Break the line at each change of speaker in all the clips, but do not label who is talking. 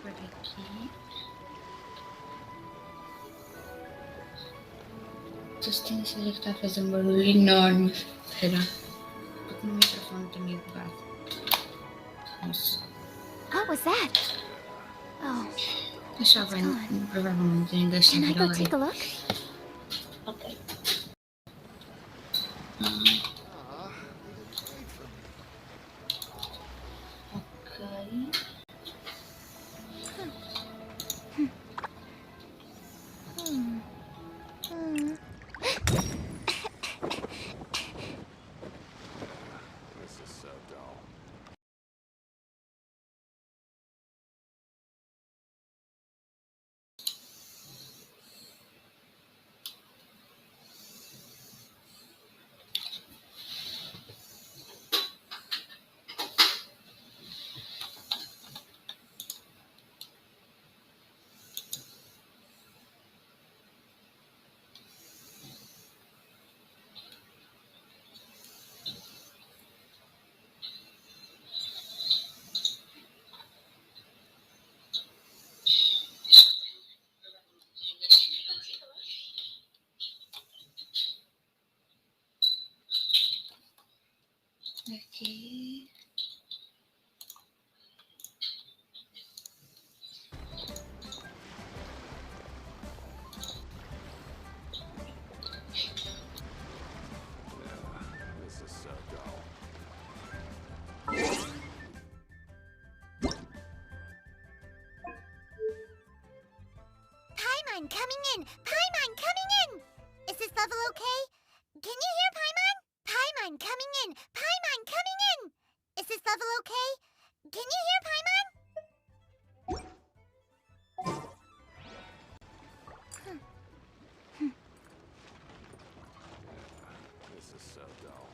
por aqui. Estou tendo certeza que está a fazer um barulho enorme. Espera. Porque o meu microfone está meio bugado. Nossa.
What was that? Oh,
Mas já vai, provavelmente ainda está a
can I
vir
go
alguém.
take a look?
Ok.
Aw, they didn't wait for me.
Ok.
This is so dull.
Aqui.
This is so dull.
Paimon coming in! Paimon coming in! Is this level okay? Can you hear Paimon? Paimon coming in! Paimon coming in! Is this level okay? Can you hear Paimon?
This is so dull.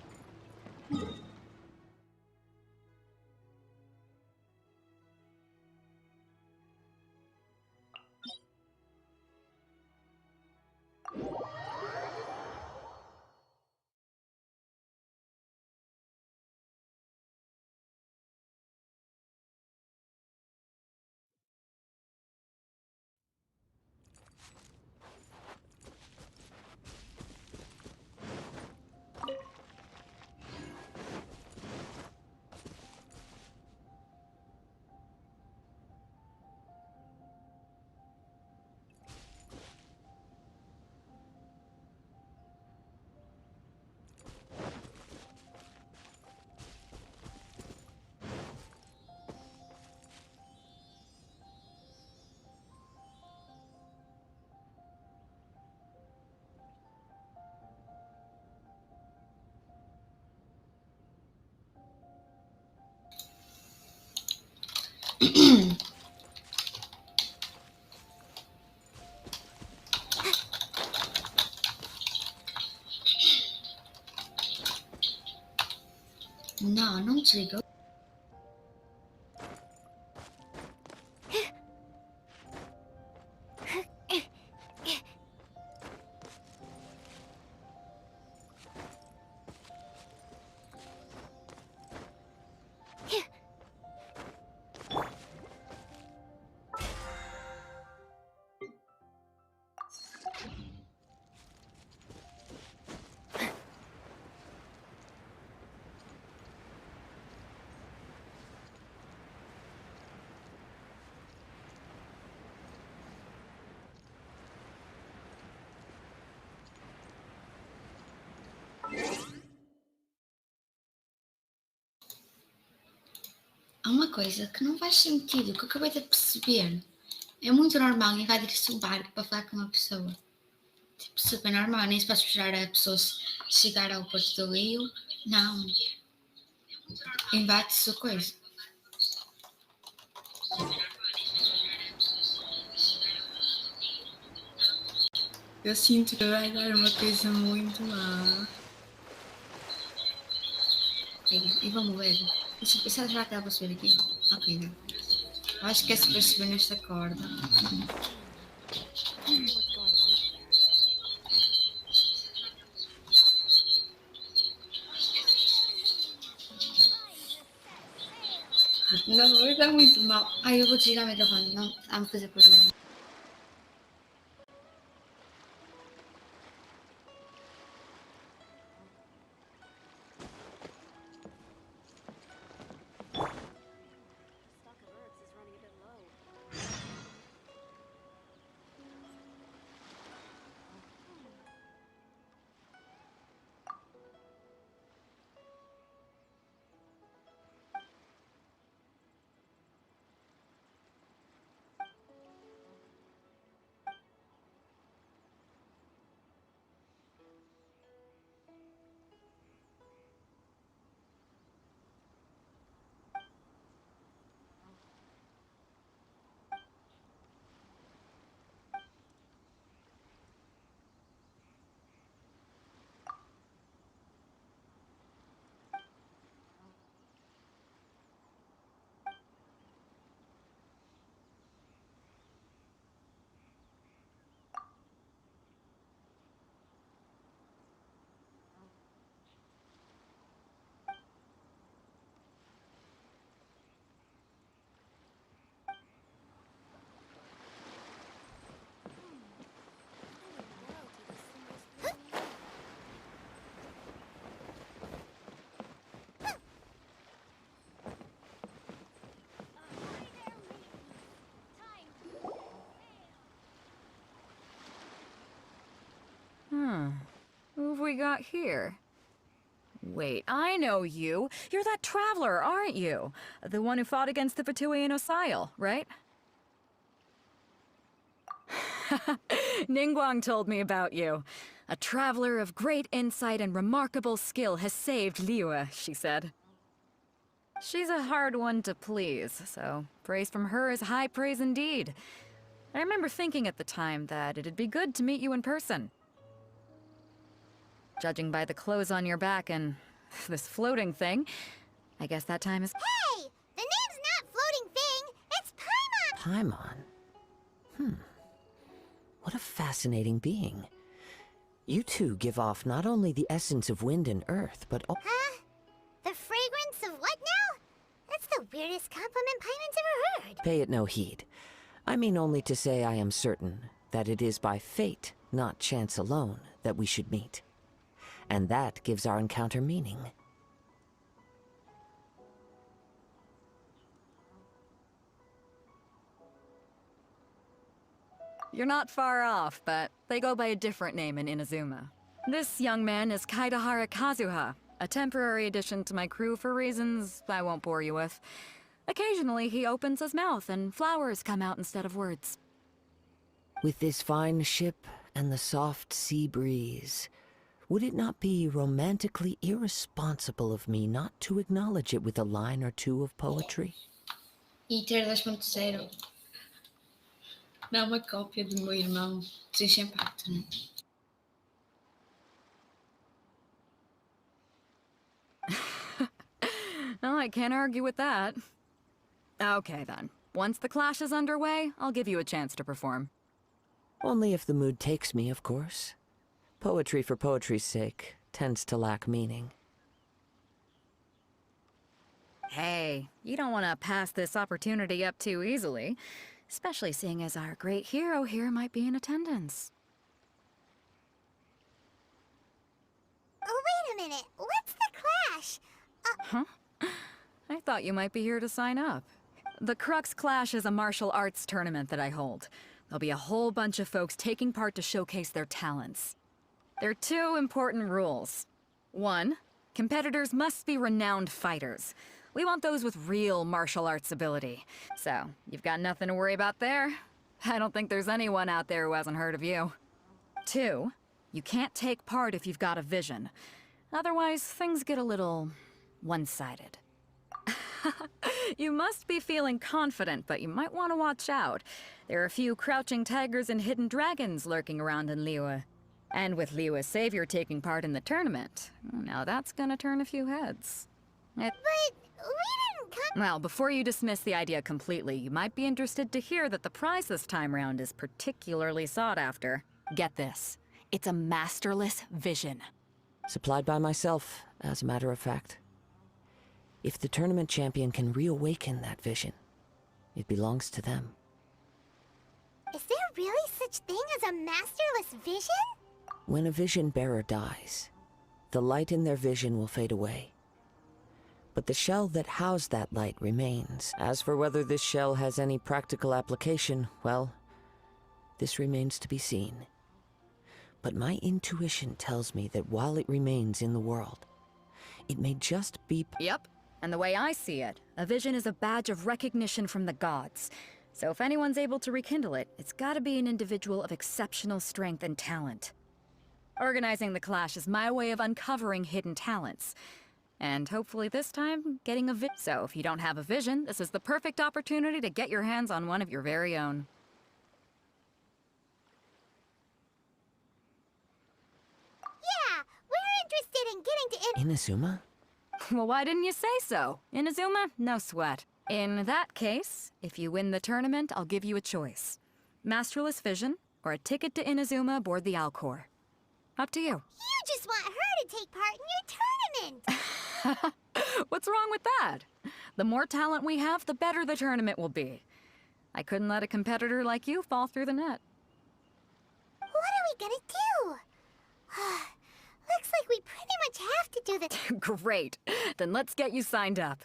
Não, não desliga. Há uma coisa que não faz sentido, que eu acabei de perceber. É muito normal invadir-se o barco para falar com uma pessoa. Tipo, super normal, nem se pode esperar a pessoa chegar ao porto do rio. Não. Invade-se a coisa. Eu sinto que vai dar uma coisa muito má. E vamos ver. Deixa eu será que dá para subir aqui? Ok, dá. Eu acho que é para subir nesta corda.
I wonder what's going on up there.
Não, está muito mal. Ai, eu vou desligar o microfone. Não, há-me fazer problema.
Stock of herbs is running a bit low.
Who have we got here? Wait, I know you. You're that traveler, aren't you? The one who fought against the Beidou in Osile, right? Ningguang told me about you. A traveler of great insight and remarkable skill has saved Liyue, she said. She's a hard one to please, so praise from her is high praise indeed. I remember thinking at the time that it'd be good to meet you in person. Judging by the clothes on your back and this floating thing, I guess that time is—
Hey! The name's not Floating Thing! It's Paimon!
Paimon? What a fascinating being. You two give off not only the essence of wind and earth, but all—
Huh? The fragrance of what now? That's the weirdest compliment Paimon's ever heard.
Pay it no heed. I mean only to say I am certain that it is by fate, not chance alone, that we should meet. And that gives our encounter meaning.
You're not far off, but they go by a different name in Inazuma. This young man is Kaidahara Kazuha, a temporary addition to my crew for reasons I won't bore you with. Occasionally, he opens his mouth and flowers come out instead of words.
With this fine ship and the soft sea breeze, would it not be romantically irresponsible of me not to acknowledge it with a line or two of poetry?
E ter 2.0 não é uma cópia do meu irmão sem impacto, né?
Oh, I can't argue with that. Okay then. Once the clash is underway, I'll give you a chance to perform.
Only if the mood takes me, of course. Poetry for poetry's sake tends to lack meaning.
Hey, you don't want to pass this opportunity up too easily, especially seeing as our great hero here might be in attendance.
Oh, wait a minute. What's the clash?
Huh? I thought you might be here to sign up. The Crux Clash is a martial arts tournament that I hold. There'll be a whole bunch of folks taking part to showcase their talents. There are two important rules. One, competitors must be renowned fighters. We want those with real martial arts ability. So, you've got nothing to worry about there. I don't think there's anyone out there who hasn't heard of you. Two, you can't take part if you've got a vision. Otherwise, things get a little one-sided. You must be feeling confident, but you might want to watch out. There are a few crouching tigers and hidden dragons lurking around in Liyue. And with Liyue's savior taking part in the tournament, now that's gonna turn a few heads.
But we didn't come—
Well, before you dismiss the idea completely, you might be interested to hear that the prize this time round is particularly sought after. Get this. It's a masterless vision.
Supplied by myself, as a matter of fact. If the tournament champion can reawaken that vision, it belongs to them.
Is there really such thing as a masterless vision?
When a vision bearer dies, the light in their vision will fade away. But the shell that housed that light remains. As for whether this shell has any practical application, well, this remains to be seen. But my intuition tells me that while it remains in the world, it may just be...
Yep. And the way I see it, a vision is a badge of recognition from the gods. So if anyone's able to rekindle it, it's gotta be an individual of exceptional strength and talent. Organizing the clash is my way of uncovering hidden talents. And hopefully this time, getting a vision. So if you don't have a vision, this is the perfect opportunity to get your hands on one of your very own.
Yeah, we're interested in getting to
Inazuma?
Well, why didn't you say so? Inazuma, no sweat. In that case, if you win the tournament, I'll give you a choice. Masterless Vision, or a ticket to Inazuma aboard the Alcor. Up to you.
You just want her to take part in your tournament!
What's wrong with that? The more talent we have, the better the tournament will be. I couldn't let a competitor like you fall through the net.
What are we gonna do? Looks like we pretty much have to do the...
Great. Then let's get you signed up.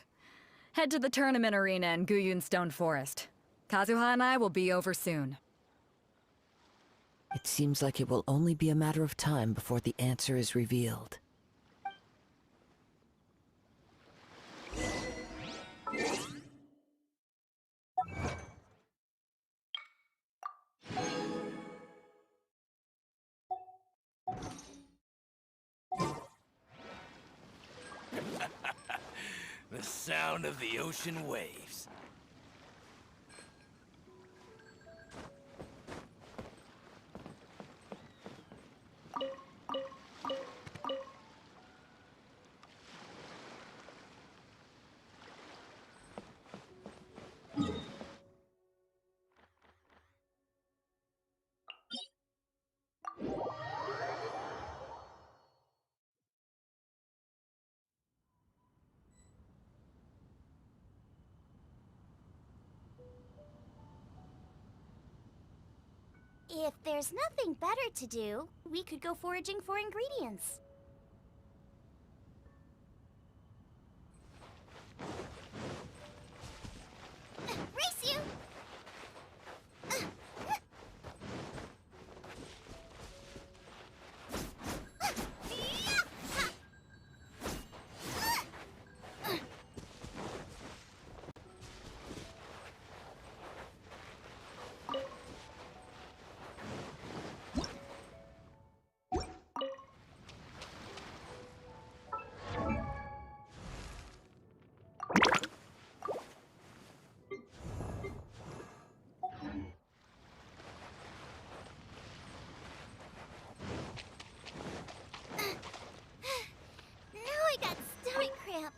Head to the tournament arena in Guyun Stone Forest. Kazuha and I will be over soon.
It seems like it will only be a matter of time before the answer is revealed.
The sound of the ocean waves.
If there's nothing better to do, we could go foraging for ingredients. Race you! I got stomach cramps.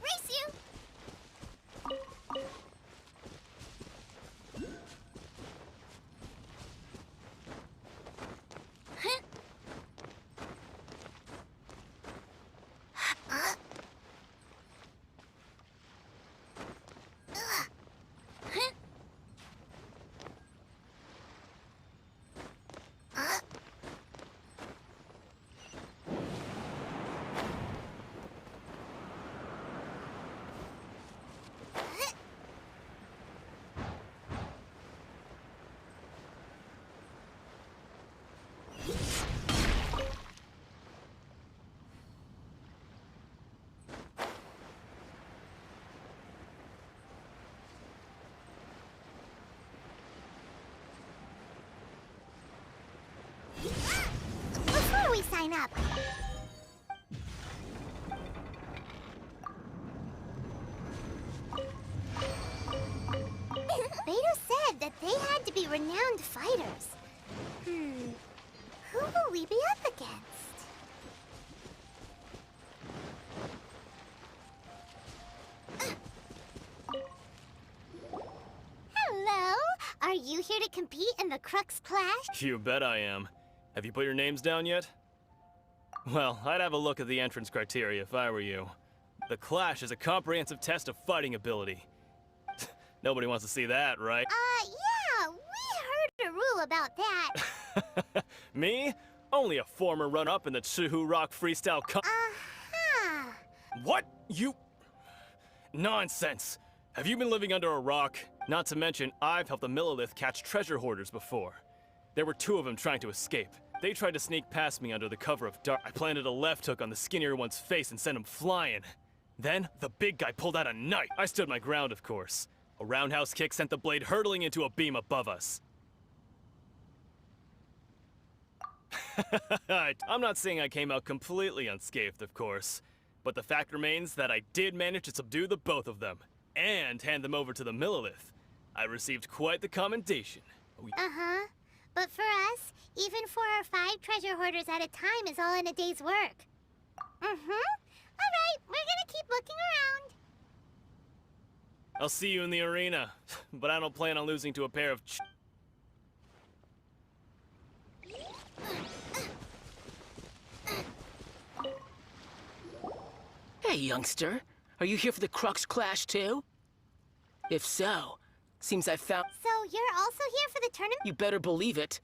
Race you! Before we sign up, Beidou said that they had to be renowned fighters. we be up against? Hello? Are you here to compete in the Crux Clash?
You bet I am. Have you put your names down yet? Well, I'd have a look at the entrance criteria if I were you. The Clash is a comprehensive test of fighting ability. Nobody wants to see that, right?
Yeah, we heard a rule about that.
Me? Only a former run-up in the Chihu Rock Freestyle
Uh-huh.
What? You... Nonsense! Have you been living under a rock? Not to mention, I've helped the Millilith catch treasure hoarders before. There were 2 of them trying to escape. They tried to sneak past me under the cover of dark. I planted a left hook on the skinnier one's face and sent him flying. Then, the big guy pulled out a knife. I stood my ground, of course. A roundhouse kick sent the blade hurtling into a beam above us. I'm not saying I came out completely unscathed, of course. But the fact remains that I did manage to subdue the both of them. And hand them over to the Millilith. I received quite the commendation.
Uh-huh. But for us, even 4 or 5 treasure hoarders at a time is all in a day's work. Mm-hmm. Alright, we're gonna keep looking around.
I'll see you in the arena, but I don't plan on losing to a pair of
Hey, youngster. Are you here for the Crux Clash, too? If so, seems I found...
So you're also here for the tournament?
You better believe it.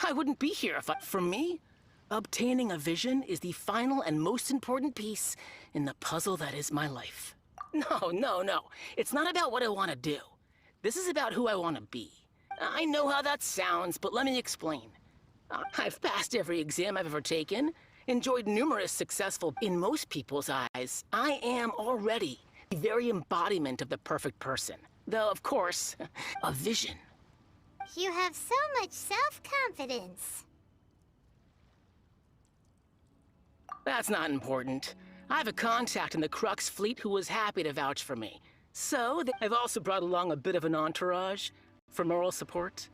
I wouldn't be here if I... For me, obtaining a vision is the final and most important piece in the puzzle that is my life. No. It's not about what I want to do. This is about who I want to be. I know how that sounds, but let me explain. I've passed every exam I've ever taken, enjoyed numerous successful... In most people's eyes, I am already the very embodiment of the perfect person. Though, of course, a vision.
You have so much self-confidence.
That's not important. I have a contact in the Crux fleet who was happy to vouch for me. So, I've also brought along a bit of an entourage for moral support.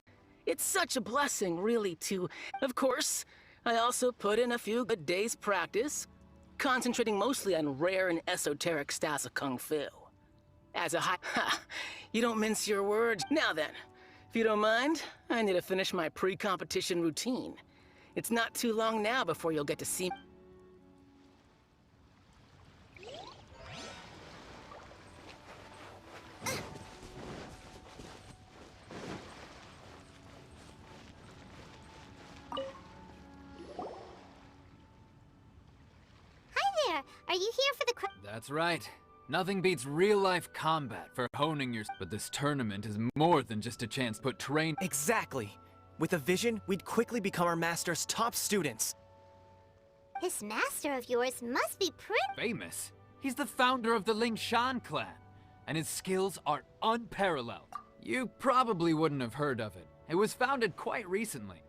It's such a blessing, really, to... Of course, I also put in a few good days' practice, concentrating mostly on rare and esoteric styles of Kung Fu. As a high... Ha! You don't mince your words. Now then, if you don't mind, I need to finish my pre-competition routine. It's not too long now before you'll get to see...
Hi there. Are you here for the...
That's right. Nothing beats real-life combat for honing your... But this tournament is more than just a chance to put train...
Exactly. With a vision, we'd quickly become our master's top students.
This master of yours must be pretty...
Famous. He's the founder of the Lingshan clan, and his skills are unparalleled. You probably wouldn't have heard of it. It was founded quite recently.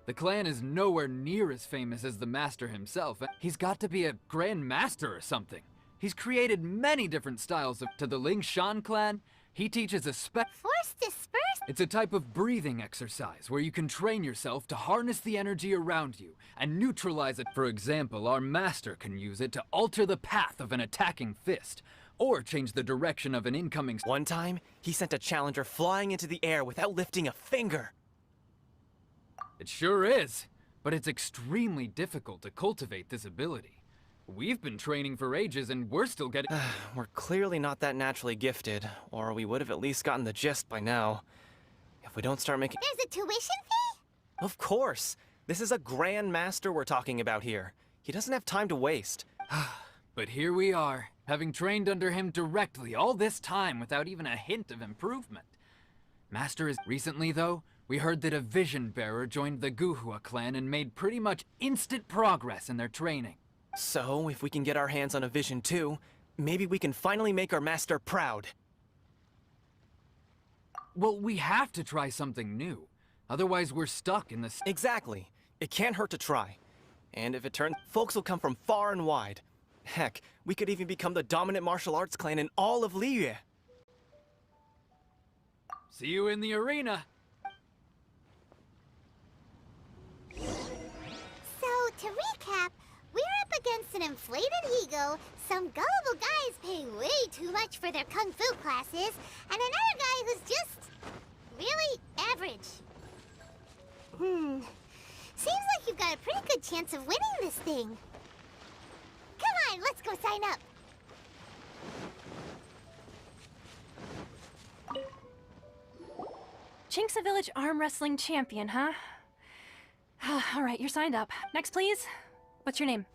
The clan is nowhere near as famous as the master himself. He's got to be a grand master or something. He's created many different styles to the Lingshan clan. He teaches a
Force disperse?
It's a type of breathing exercise where you can train yourself to harness the energy around you and neutralize it. For example, our master can use it to alter the path of an attacking fist, or change the direction of an incoming...
One time, he sent a challenger flying into the air without lifting a finger.
It sure is, but it's extremely difficult to cultivate this ability. We've been training for ages and we're still getting...
We're clearly not that naturally gifted, or we would have at least gotten the gist by now. If we don't start making...
There's a tuition fee?
Of course! This is a grand master we're talking about here. He doesn't have time to waste.
But here we are, having trained under him directly all this time without even a hint of improvement. Master is... Recently, though, we heard that a vision bearer joined the Guhua clan and made pretty much instant progress in their training.
So, if we can get our hands on a vision too, maybe we can finally make our master proud.
Well, we have to try something new. Otherwise, we're stuck in this...
Exactly. It can't hurt to try. And if it turns, folks will come from far and wide. Heck, we could even become the dominant martial arts clan in all of Liyue.
See you in the arena.
to recap, we're up against an inflated ego, some gullible guys paying way too much for their kung fu classes, and another guy who's just really average. Seems like you've got a pretty good chance of winning this thing. Come on, let's go sign up.
Chinksa Village Arm Wrestling Champion, huh? All right, you're signed up. Next, please. What's your name?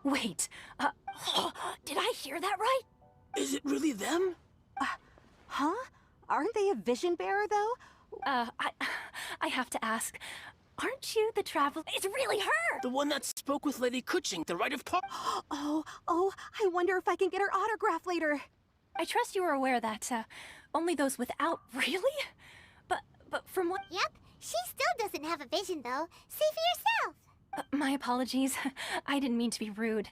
Wait, did I hear that right?
Is it really them?
Huh? Aren't they a vision bearer, though?
I have to ask. Aren't you the travel? It's really her!
The one that spoke with Lady Kuching, the rite of
Oh, I wonder if I can get her autograph later.
I trust you are aware that, only those without... Really? But from what...
Yep, she still doesn't have a vision, though. See for yourself.
My apologies. I didn't mean to be rude.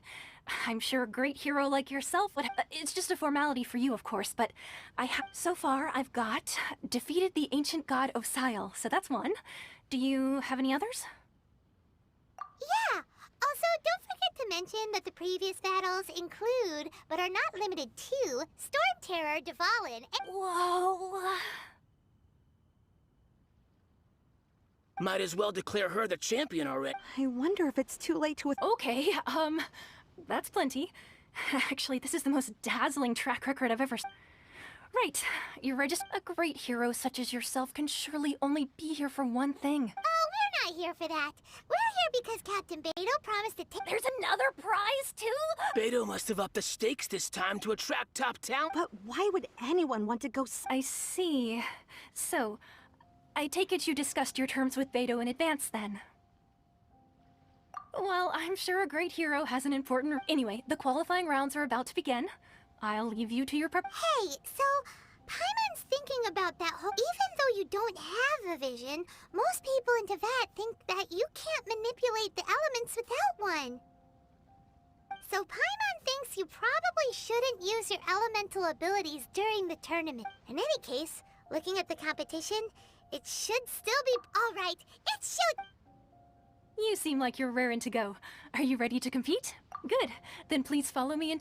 I'm sure a great hero like yourself would... It's just a formality for you, of course, but so far, I've got defeated the ancient god Osile, so that's one. Do you have any others?
Yeah. Also, don't forget to mention that the previous battles include, but are not limited to, Storm Terror, Dvalin, and...
Whoa...
Might as well declare her the champion already.
I wonder if it's too late to...
Okay, that's plenty. Actually, this is the most dazzling track record I've ever... Right, you're just a great hero such as yourself can surely only be here for one thing.
Oh, we're not here for that. We're here because Captain Beidou promised to take...
There's another prize, too?
Beidou must have upped the stakes this time to attract top talent.
But why would anyone want to go...
I see. So, I take it you discussed your terms with Beidou in advance, then? Well, I'm sure a great hero has an important... Anyway, the qualifying rounds are about to begin. I'll leave you to your
Hey, so... Paimon's thinking about that whole... Even though you don't have a vision, most people in Teyvat think that you can't manipulate the elements without one. So Paimon thinks you probably shouldn't use your elemental abilities during the tournament. In any case, looking at the competition, it should still be... Alright, it should...
You seem like you're raring to go. Are you ready to compete? Good. Then please follow me in...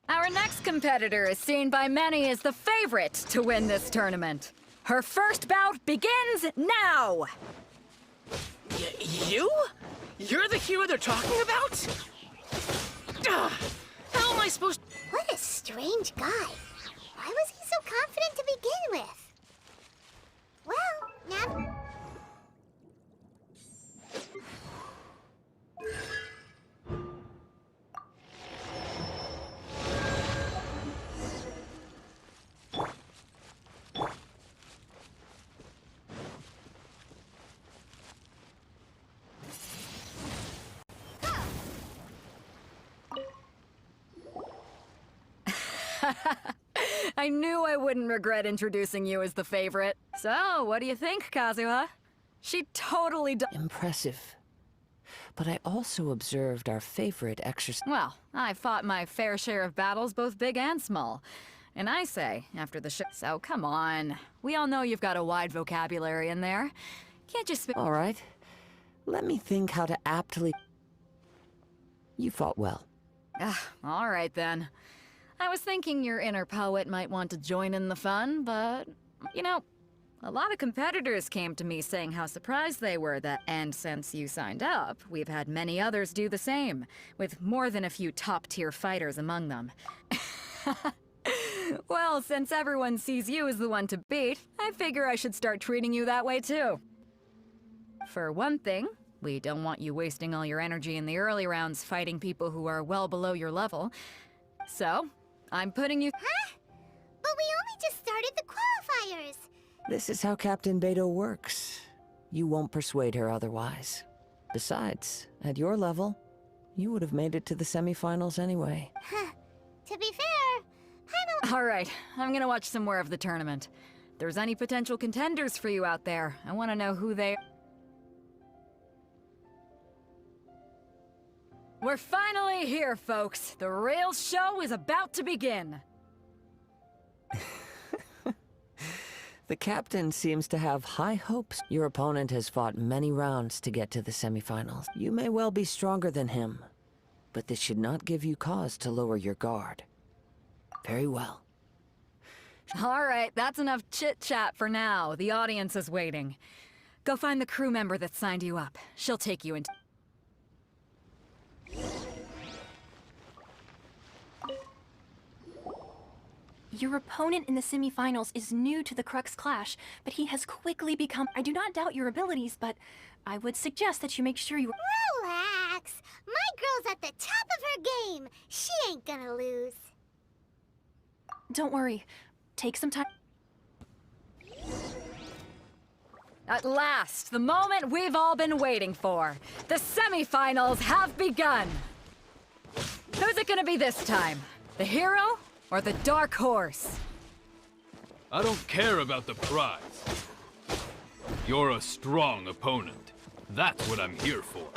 Our next competitor is seen by many as the favorite to win this tournament. Her first bout begins now!
You? You're the hero they're talking about? How am I supposed...
What a strange guy. Why was he so confident to begin with? Well, now...
I knew I wouldn't regret introducing you as the favorite. So, what do you think, Kazuha? She totally
Impressive. But I also observed our favorite exercise.
Well, I fought my fair share of battles, both big and small. And I say, after the show... So, come on. We all know you've got a wide vocabulary in there. Can't just...
All right. Let me think how to aptly... You fought well.
All right, then. I was thinking your inner poet might want to join in the fun, but... You know, a lot of competitors came to me saying how surprised they were that... And since you signed up, we've had many others do the same, with more than a few top-tier fighters among them. Well, since everyone sees you as the one to beat, I figure I should start treating you that way too. For one thing, we don't want you wasting all your energy in the early rounds fighting people who are well below your level. So, I'm putting you...
Huh? But we only just started the qualifiers!
This is how Captain Beidou works. You won't persuade her otherwise. Besides, at your level, you would have made it to the semifinals anyway.
To be fair,
All right, I'm gonna watch some more of the tournament. If there's any potential contenders for you out there, I want to know who they... We're finally here, folks. The real show is about to begin.
The captain seems to have high hopes. Your opponent has fought many rounds to get to the semifinals. You may well be stronger than him, but this should not give you cause to lower your guard. Very well.
All right, that's enough chit-chat for now. The audience is waiting. Go find the crew member that signed you up. She'll take you into...
Your opponent in the semifinals is new to the Crux Clash, but he has quickly become... I do not doubt your abilities, but I would suggest that you make sure you...
Relax. My girl's at the top of her game. She ain't gonna lose.
Don't worry. Take some time.
At last, the moment we've all been waiting for. The semifinals have begun. Who's it gonna be this time? The hero or the dark horse?
I don't care about the prize. You're a strong opponent. That's what I'm here for.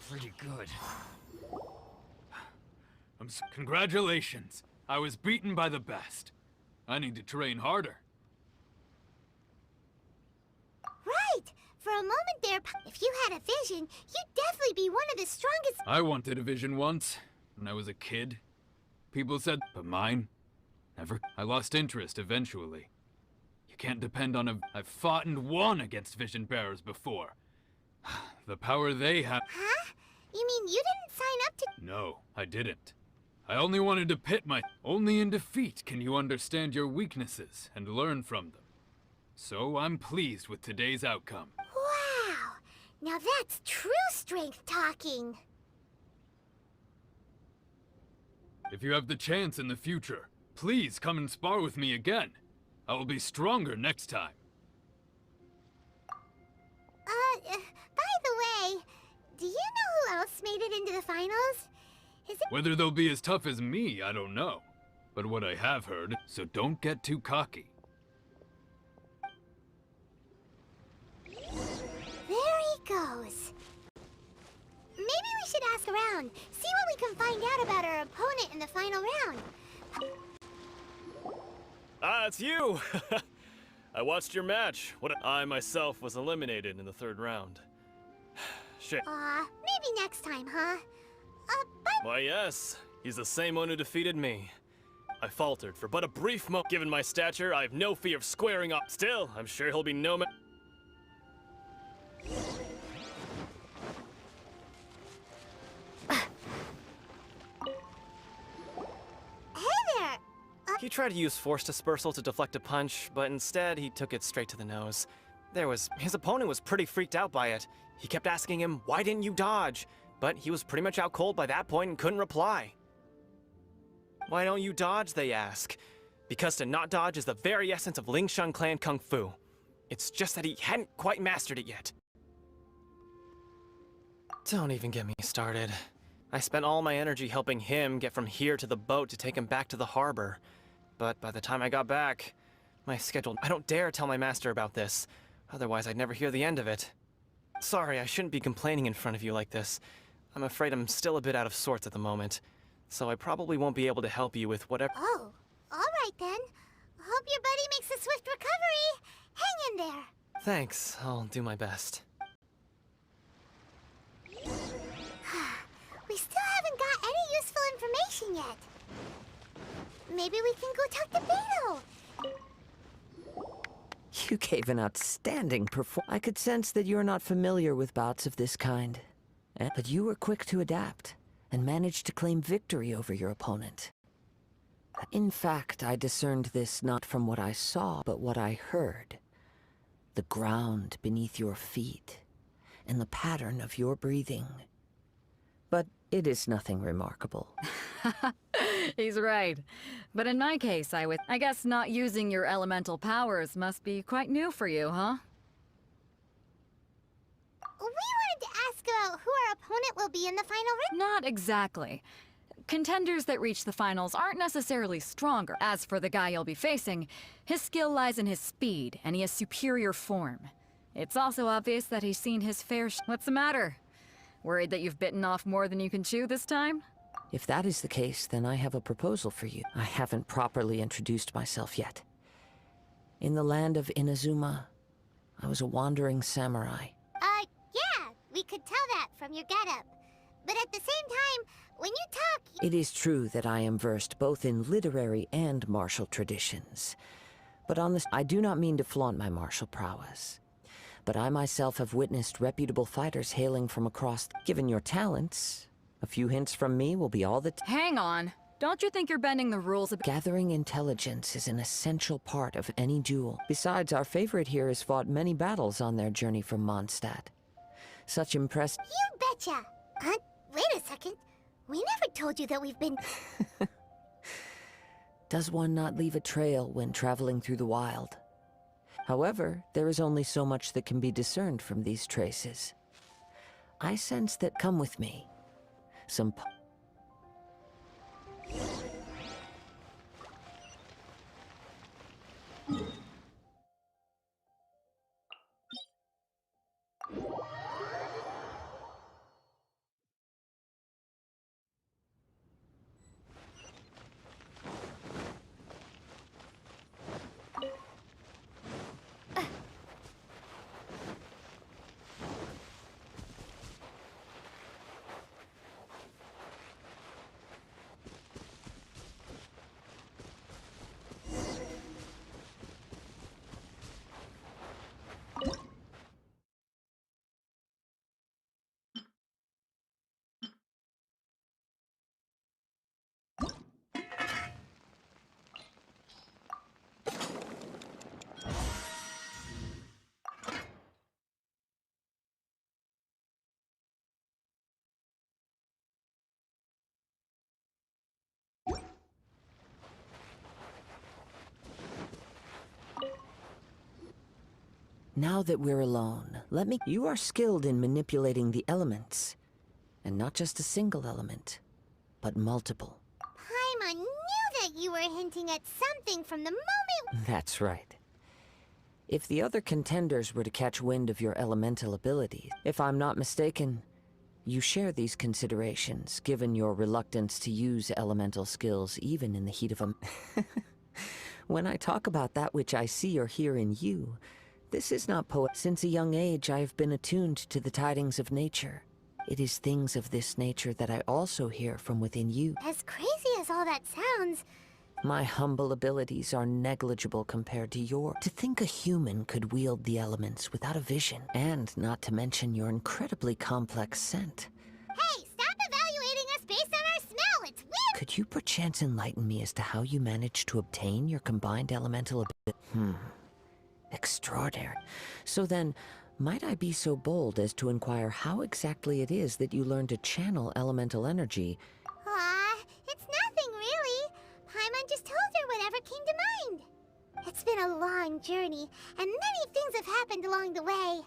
Pretty good.
Congratulations. I was beaten by the best. I need to train harder.
Right. For a moment there, if you had a vision, you'd definitely be one of the strongest...
I wanted a vision once, when I was a kid. People said, but mine? Never. I lost interest eventually. You can't depend on a... I've fought and won against vision bearers before. The power they have...
Huh? You mean you didn't sign up to...
No, I didn't. I only wanted to pit my... Only in defeat can you understand your weaknesses and learn from them. So I'm pleased with today's outcome.
Wow. Now that's true strength talking.
If you have the chance in the future, please come and spar with me again. I will be stronger next time.
By the way, do you know who else made it into the finals? Is it...
Whether they'll be as tough as me, I don't know. But what I have heard, so don't get too cocky.
There he goes. Maybe we should ask around, see what we can find out about our opponent in the final round.
Ah, it's you! I watched your match. I myself was eliminated in the third round. Shit.
Maybe next time, huh?
Why, yes. He's the same one who defeated me. I faltered for but a brief moment. Given my stature, I have no fear of squaring up. Still, I'm sure he'll be no match. He tried to use force dispersal to deflect a punch, but instead he took it straight to the nose. His opponent was pretty freaked out by it. He kept asking him, why didn't you dodge? But he was pretty much out cold by that point and couldn't reply. Why don't you dodge, they ask. Because to not dodge is the very essence of Lingshan clan kung fu. It's just that he hadn't quite mastered it yet. Don't even get me started. I spent all my energy helping him get from here to the boat to take him back to the harbor. But by the time I got back, my schedule... I don't dare tell my master about this. Otherwise, I'd never hear the end of it. Sorry, I shouldn't be complaining in front of you like this. I'm afraid I'm still a bit out of sorts at the moment. So I probably won't be able to help you with whatever...
Oh, all right then. Hope your buddy makes a swift recovery. Hang in there.
Thanks, I'll do my best.
We still haven't got any useful information yet. Maybe we can go talk to Beidou.
You gave an outstanding performance. I could sense that you're not familiar with bouts of this kind. But you were quick to adapt, and managed to claim victory over your opponent. In fact, I discerned this not from what I saw, but what I heard. The ground beneath your feet, and the pattern of your breathing. But it is nothing remarkable.
He's right. But in my case, I guess not using your elemental powers must be quite new for you, huh?
they'll be in the final round?
Not exactly. Contenders that reach the finals aren't necessarily stronger. As for the guy you'll be facing, his skill lies in his speed, and he has superior form. It's also obvious that he's seen his fair What's the matter? Worried that you've bitten off more than you can chew this time?
If that is the case, then I have a proposal for you. I haven't properly introduced myself yet. In the land of Inazuma, I was a wandering samurai.
Yeah, we could tell that from your getup. But at the same time, when you talk...
It is true that I am versed both in literary and martial traditions. But on this, I do not mean to flaunt my martial prowess. But I myself have witnessed reputable fighters hailing from across... Given your talents, a few hints from me will be all that...
Hang on. Don't you think you're bending the rules a bit?
Gathering intelligence is an essential part of any duel. Besides, our favorite here has fought many battles on their journey from Mondstadt. Such impressive...
You betcha! Wait a second. We never told you that we've been...
Does one not leave a trail when traveling through the wild? However, there is only so much that can be discerned from these traces. I sense that come with me. Some... Now that we're alone, let me... You are skilled in manipulating the elements. And not just a single element, but multiple.
Paimon knew that you were hinting at something from the moment...
That's right. If the other contenders were to catch wind of your elemental abilities, if I'm not mistaken, you share these considerations, given your reluctance to use elemental skills even in the heat of a... When I talk about that which I see or hear in you, this is not Since a young age, I have been attuned to the tidings of nature. It is things of this nature that I also hear from within you.
As crazy as all that sounds...
My humble abilities are negligible compared to yours. To think a human could wield the elements without a vision, and not to mention your incredibly complex scent.
Hey, stop evaluating us based on our smell! It's weird!
Could you perchance enlighten me as to how you managed to obtain your combined elemental ability? Extraordinary. So then, might I be so bold as to inquire how exactly it is that you learned to channel elemental energy?
It's nothing really. Paimon just told her whatever came to mind. It's been a long journey, and many things have happened along the way.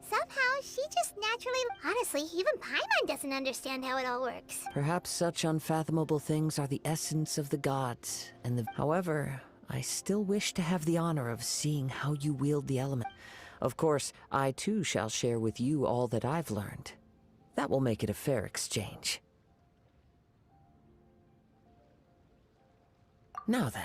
Somehow, she just naturally... Honestly, even Paimon doesn't understand how it all works.
Perhaps such unfathomable things are the essence of the gods, and the... However, I still wish to have the honor of seeing how you wield the element. Of course, I too shall share with you all that I've learned. That will make it a fair exchange. Now then,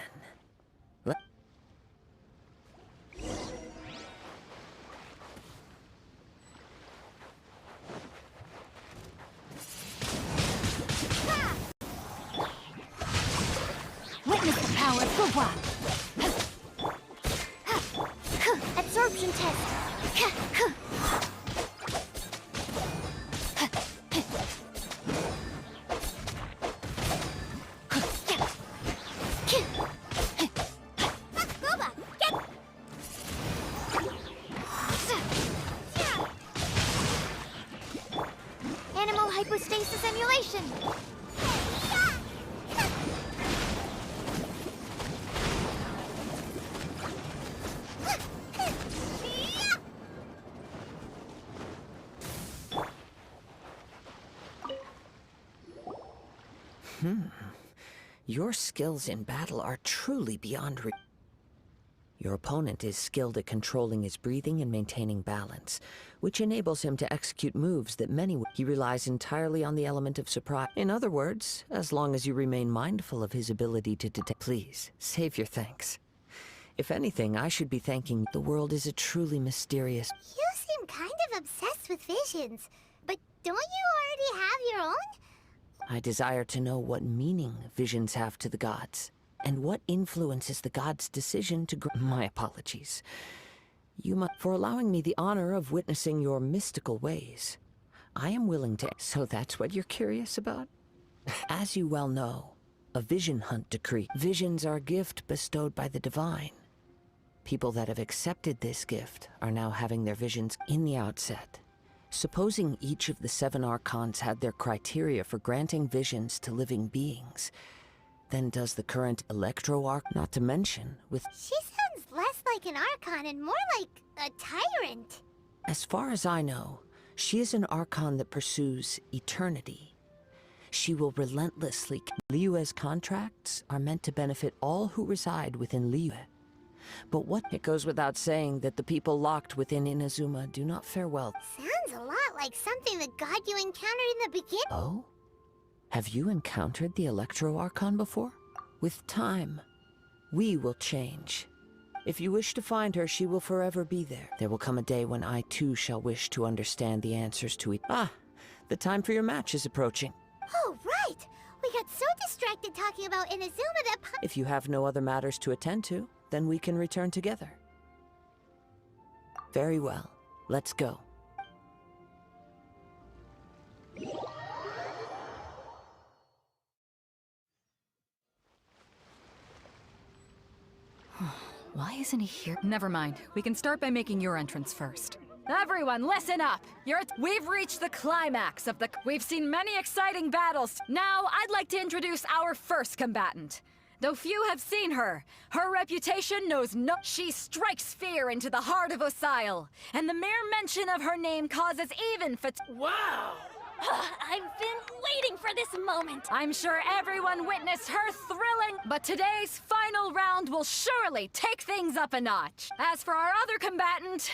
Witness the power of Kazuha! Absorption test! Animal hypostasis emulation!
Your skills in battle are truly beyond Your opponent is skilled at controlling his breathing and maintaining balance, which enables him to execute moves that he relies entirely on the element of surprise. In other words, as long as you remain mindful of his ability to detect. Please, save your thanks. If anything, I should be thanking the world is a truly mysterious.
You seem kind of obsessed with visions, but don't you already have your own?
I desire to know what meaning visions have to the gods, and what influences the gods' decision to My apologies. For allowing me the honor of witnessing your mystical ways. I am willing to. So that's what you're curious about? As you well know, a vision hunt decree. Visions are a gift bestowed by the divine. People that have accepted this gift are now having their visions in the outset. Supposing each of the 7 archons had their criteria for granting visions to living beings, then does the current Electro-Arch, not to mention with...
She sounds less like an Archon and more like a tyrant.
As far as I know, she is an Archon that pursues eternity. She will relentlessly... Liyue's contracts are meant to benefit all who reside within Liyue. But what... It goes without saying that the people locked within Inazuma do not fare well.
Sounds a lot like something the god you encountered in the beginning.
Oh? Have you encountered the Electro-Archon before? With time, we will change. If you wish to find her, she will forever be there. There will come a day when I too shall wish to understand the answers to it. Ah, the time for your match is approaching.
Oh, right! We got so distracted talking about Inazuma that...
If you have no other matters to attend to, then we can return together. Very well. Let's go.
Why isn't he here? Never mind. We can start by making your entrance first. Everyone, listen up! We've reached the climax of the... We've seen many exciting battles. Now, I'd like to introduce our first combatant. Though few have seen her, her reputation knows no... She strikes fear into the heart of Osile, and the mere mention of her name causes even
Wow!
I've been waiting for this moment.
I'm sure everyone witnessed her thrilling... But today's final round will surely take things up a notch. As for our other combatant...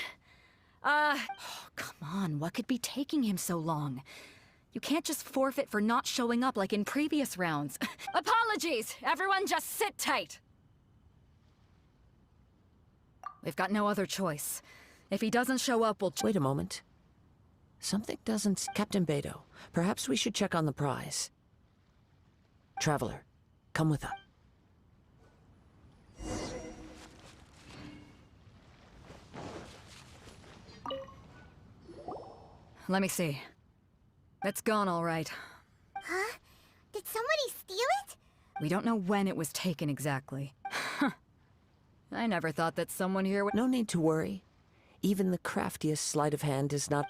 come on, what could be taking him so long? You can't just forfeit for not showing up like in previous rounds. Apologies! Everyone just sit tight! We've got no other choice. If he doesn't show up, we'll...
Wait a moment. Something doesn't... Captain Beidou, perhaps we should check on the prize. Traveler, come with us.
Let me see. It's gone all right.
Huh? Did somebody steal it?
We don't know when it was taken exactly. I never thought that someone here would...
No need to worry. Even the craftiest sleight of hand is not...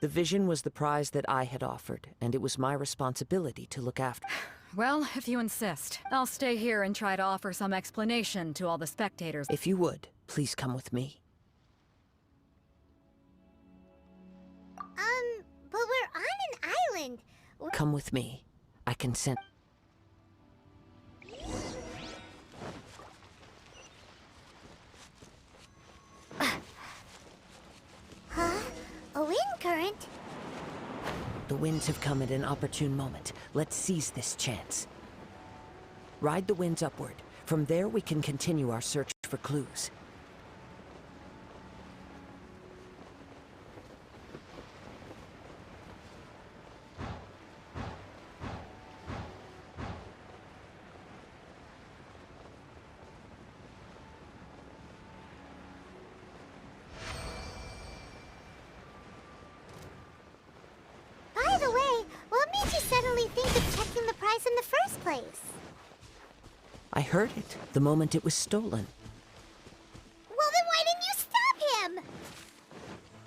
The vision was the prize that I had offered, and it was my responsibility to look after.
Well, if you insist, I'll stay here and try to offer some explanation to all the spectators.
If you would, please come with me.
But we're on an island.
Come with me. I consent.
Huh? A wind current?
The winds have come at an opportune moment. Let's seize this chance. Ride the winds upward. From there, we can continue our search for clues.
By the way, what made you suddenly think of checking the prize in the first place?
I heard it the moment it was stolen.
Well, then why didn't you stop him?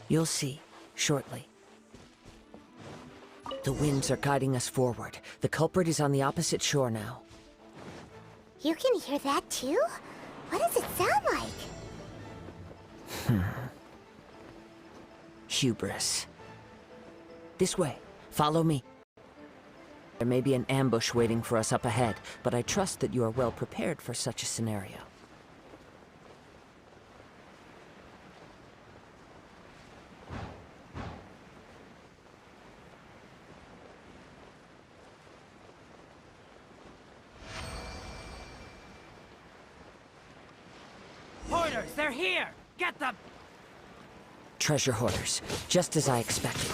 You'll see, shortly. The winds are guiding us forward. The culprit is on the opposite shore now.
You can hear that too? What does it sound like?
Hubris. This way. Follow me. There may be an ambush waiting for us up ahead, but I trust that you are well prepared for such a scenario.
Hoarders, they're here! Get them!
Treasure hoarders, just as I expected.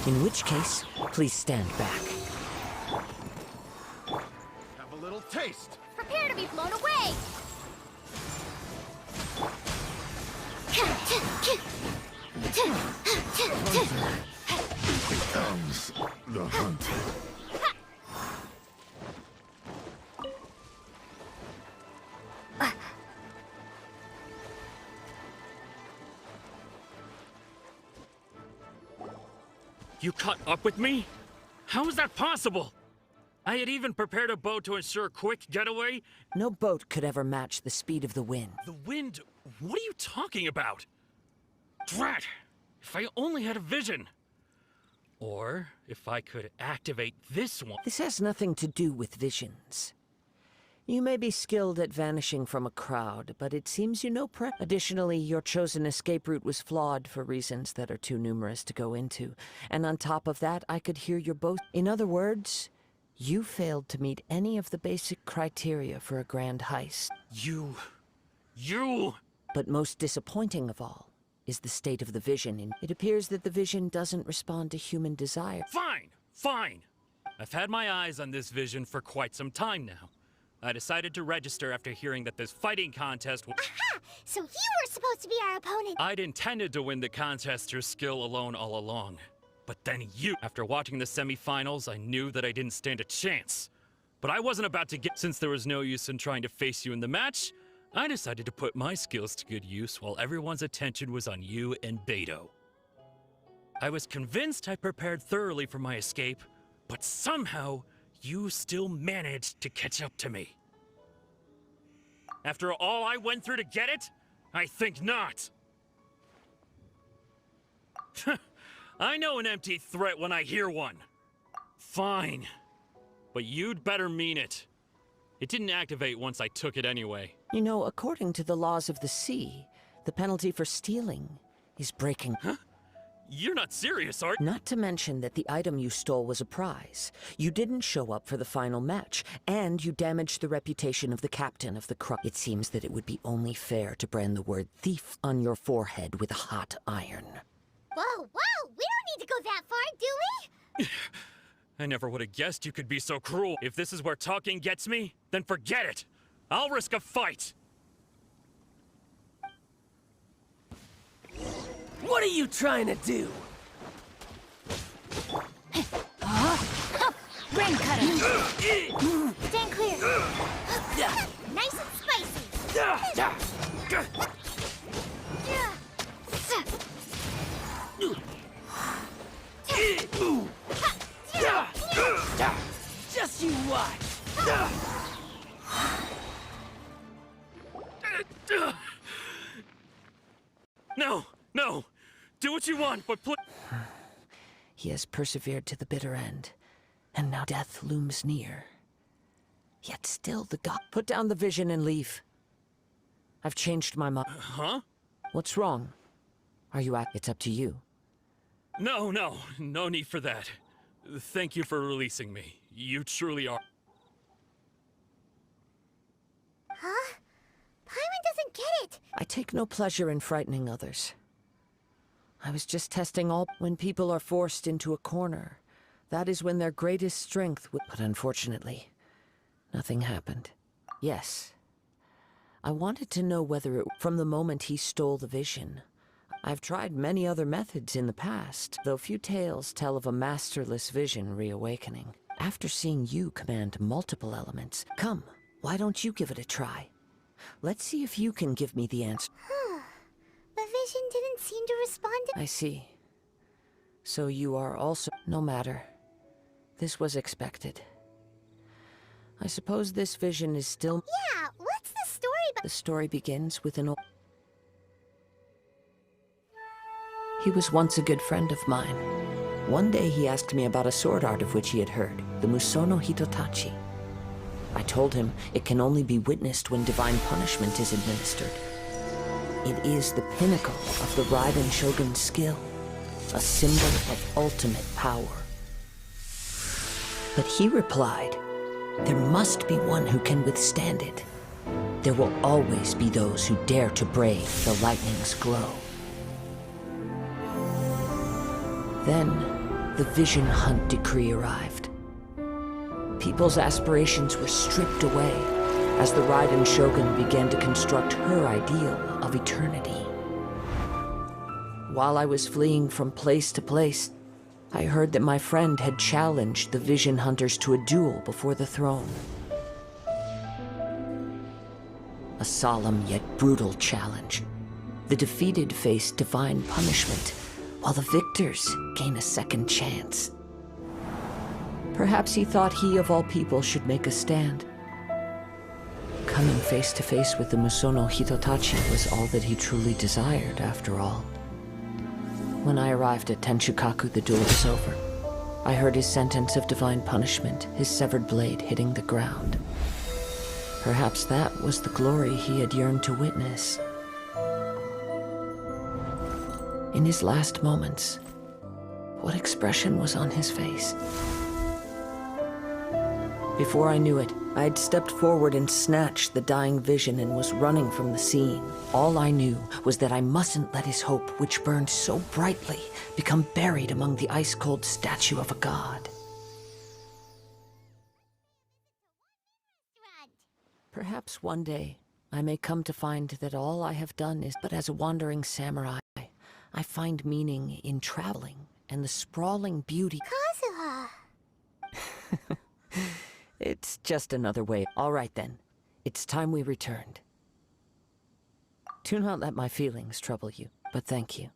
In which case, please stand back.
Have a little taste.
Prepare to be blown away!
Becomes the hunted.
You caught up with me? How is that possible? I had even prepared a boat to ensure a quick getaway.
No boat could ever match the speed of the wind.
The wind? What are you talking about? Drat! If I only had a vision. Or if I could activate this one.
This has nothing to do with visions. You may be skilled at vanishing from a crowd, but it seems you know Additionally, your chosen escape route was flawed for reasons that are too numerous to go into. And on top of that, I could hear your boast. In other words, you failed to meet any of the basic criteria for a grand heist.
You...
But most disappointing of all is the state of the vision. It appears that the vision doesn't respond to human desire.
Fine! I've had my eyes on this vision for quite some time now. I decided to register after hearing that this fighting contest
Aha! So you were supposed to be our opponent!
I'd intended to win the contest through skill alone all along. But then after watching the semifinals, I knew that I didn't stand a chance. But I wasn't about to since there was no use in trying to face you in the match, I decided to put my skills to good use while everyone's attention was on you and Beidou. I was convinced I prepared thoroughly for my escape, but somehow, you still managed to catch up to me. After all I went through to get it? I think not. I know an empty threat when I hear one. Fine. But you'd better mean it. It didn't activate once I took it anyway.
You know, according to the laws of the sea, the penalty for stealing is breaking...
Huh? You're not serious, are you?
Not to mention that the item you stole was a prize. You didn't show up for the final match, and you damaged the reputation of the captain of the Crux. It seems that it would be only fair to brand the word thief on your forehead with a hot iron.
Whoa! We don't need to go that far, do we?
I never would have guessed you could be so cruel. If this is where talking gets me, then forget it. I'll risk a fight.
What are you trying to do?
Brain cutter! Stand clear! Nice and spicy!
Just you watch!
No! Do what you want, but please...
He has persevered to the bitter end, and now death looms near. Yet still the god... Put down the vision and leave. I've changed my mind.
Huh?
What's wrong? Are you at... It's up to you.
No need for that. Thank you for releasing me. You truly are...
Huh? Paimon doesn't get it!
I take no pleasure in frightening others. I was just testing all... When people are forced into a corner, that is when their greatest strength would... But unfortunately, nothing happened. Yes. I wanted to know whether it... From the moment he stole the vision. I've tried many other methods in the past, though few tales tell of a masterless vision reawakening. After seeing you command multiple elements, come, why don't you give it a try? Let's see if you can give me the answer.
The vision didn't seem to respond to...
I see. So you are also... No matter. This was expected. I suppose this vision is still...
Yeah, what's the story about...
The story begins with an... He was once a good friend of mine. One day he asked me about a sword art of which he had heard, the Musono Hitotachi. I told him it can only be witnessed when divine punishment is administered. It is the pinnacle of the Raiden Shogun's skill, a symbol of ultimate power. But he replied, there must be one who can withstand it. There will always be those who dare to brave the lightning's glow. Then, the Vision Hunt decree arrived. People's aspirations were stripped away as the Raiden Shogun began to construct her ideal of eternity. While I was fleeing from place to place, I heard that my friend had challenged the Vision Hunters to a duel before the throne. A solemn yet brutal challenge. The defeated face divine punishment, while the victors gain a second chance. Perhaps he thought he of all people should make a stand. Coming face to face with the Musono Hitotachi was all that he truly desired, after all. When I arrived at Tenshukaku, the duel was over. I heard his sentence of divine punishment, his severed blade hitting the ground. Perhaps that was the glory he had yearned to witness. In his last moments, what expression was on his face? Before I knew it, I had stepped forward and snatched the dying vision and was running from the scene. All I knew was that I mustn't let his hope, which burned so brightly, become buried among the ice-cold statue of a god. Perhaps one day, I may come to find that all I have done is but as a wandering samurai. I find meaning in traveling and the sprawling beauty.
Kazuha!
It's just another way. All right then, it's time we returned. Do not let my feelings trouble you, but thank you.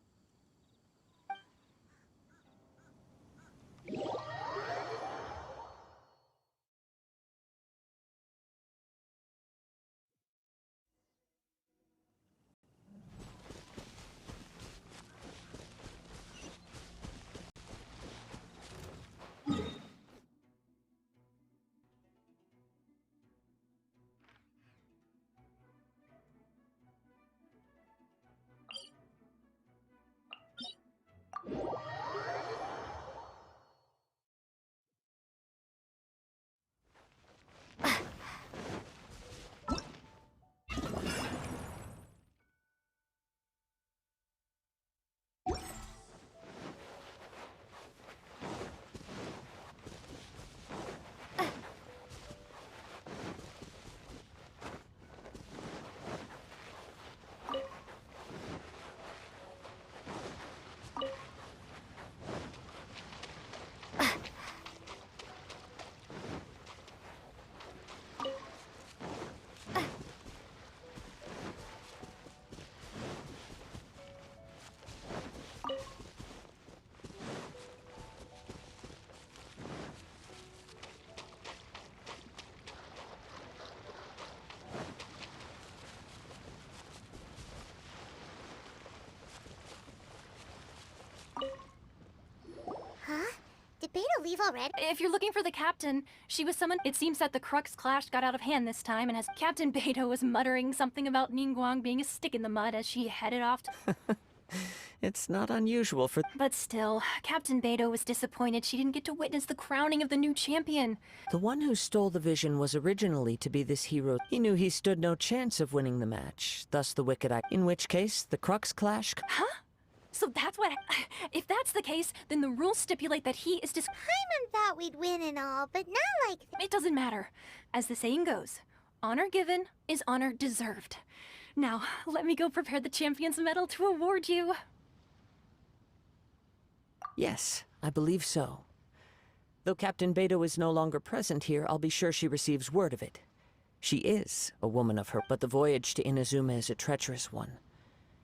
Huh? Did Beidou leave already?
If you're looking for the captain, she was summoned. It seems that the Crux clash got out of hand this time, and as Captain Beidou was muttering something about Ningguang being a stick in the mud as she headed off to...
It's not unusual for...
But still, Captain Beidou was disappointed she didn't get to witness the crowning of the new champion.
The one who stole the vision was originally to be this hero. He knew he stood no chance of winning the match, thus the wicked eye. In which case, the Crux clash...
Huh? So that's what... If that's the case, then the rules stipulate that he is
Paimon thought we'd win and all, but not like...
It doesn't matter. As the saying goes, honor given is honor deserved. Now, let me go prepare the champion's medal to award you.
Yes, I believe so. Though Captain Beidou is no longer present here, I'll be sure she receives word of it. She is a woman of her, but the voyage to Inazuma is a treacherous one.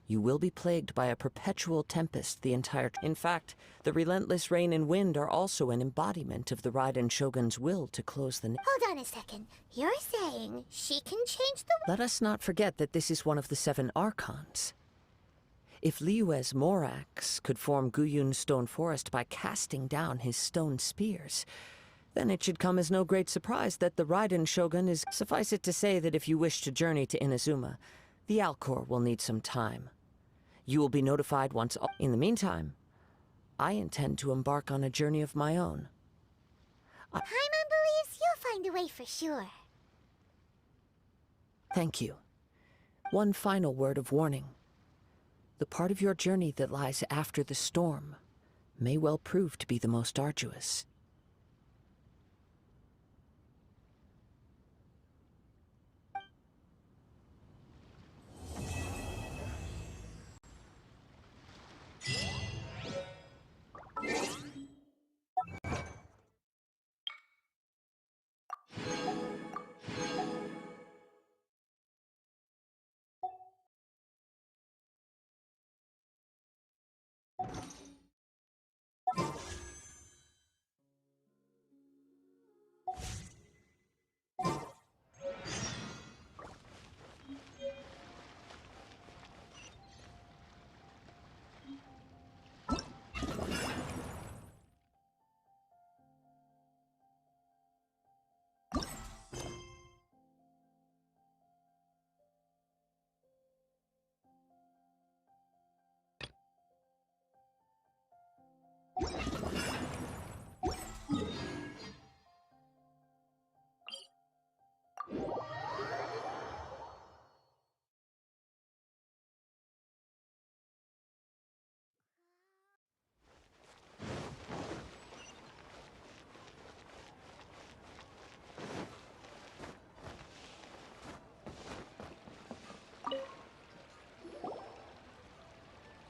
You will be plagued by a perpetual tempest the entire... In fact, the relentless rain and wind are also an embodiment of the Raiden Shogun's will to close the...
Hold on a second. You're saying she can change the...
Let us not forget that this is one of the 7 Archons. If Liyue's Morax could form Guyun's stone forest by casting down his stone spears, then it should come as no great surprise that the Raiden Shogun is... Suffice it to say that if you wish to journey to Inazuma, the Alcor will need some time. You will be notified once... In the meantime, I intend to embark on a journey of my own.
Paimon believes you'll find a way for sure.
Thank you. One final word of warning. The part of your journey that lies after the storm may well prove to be the most arduous.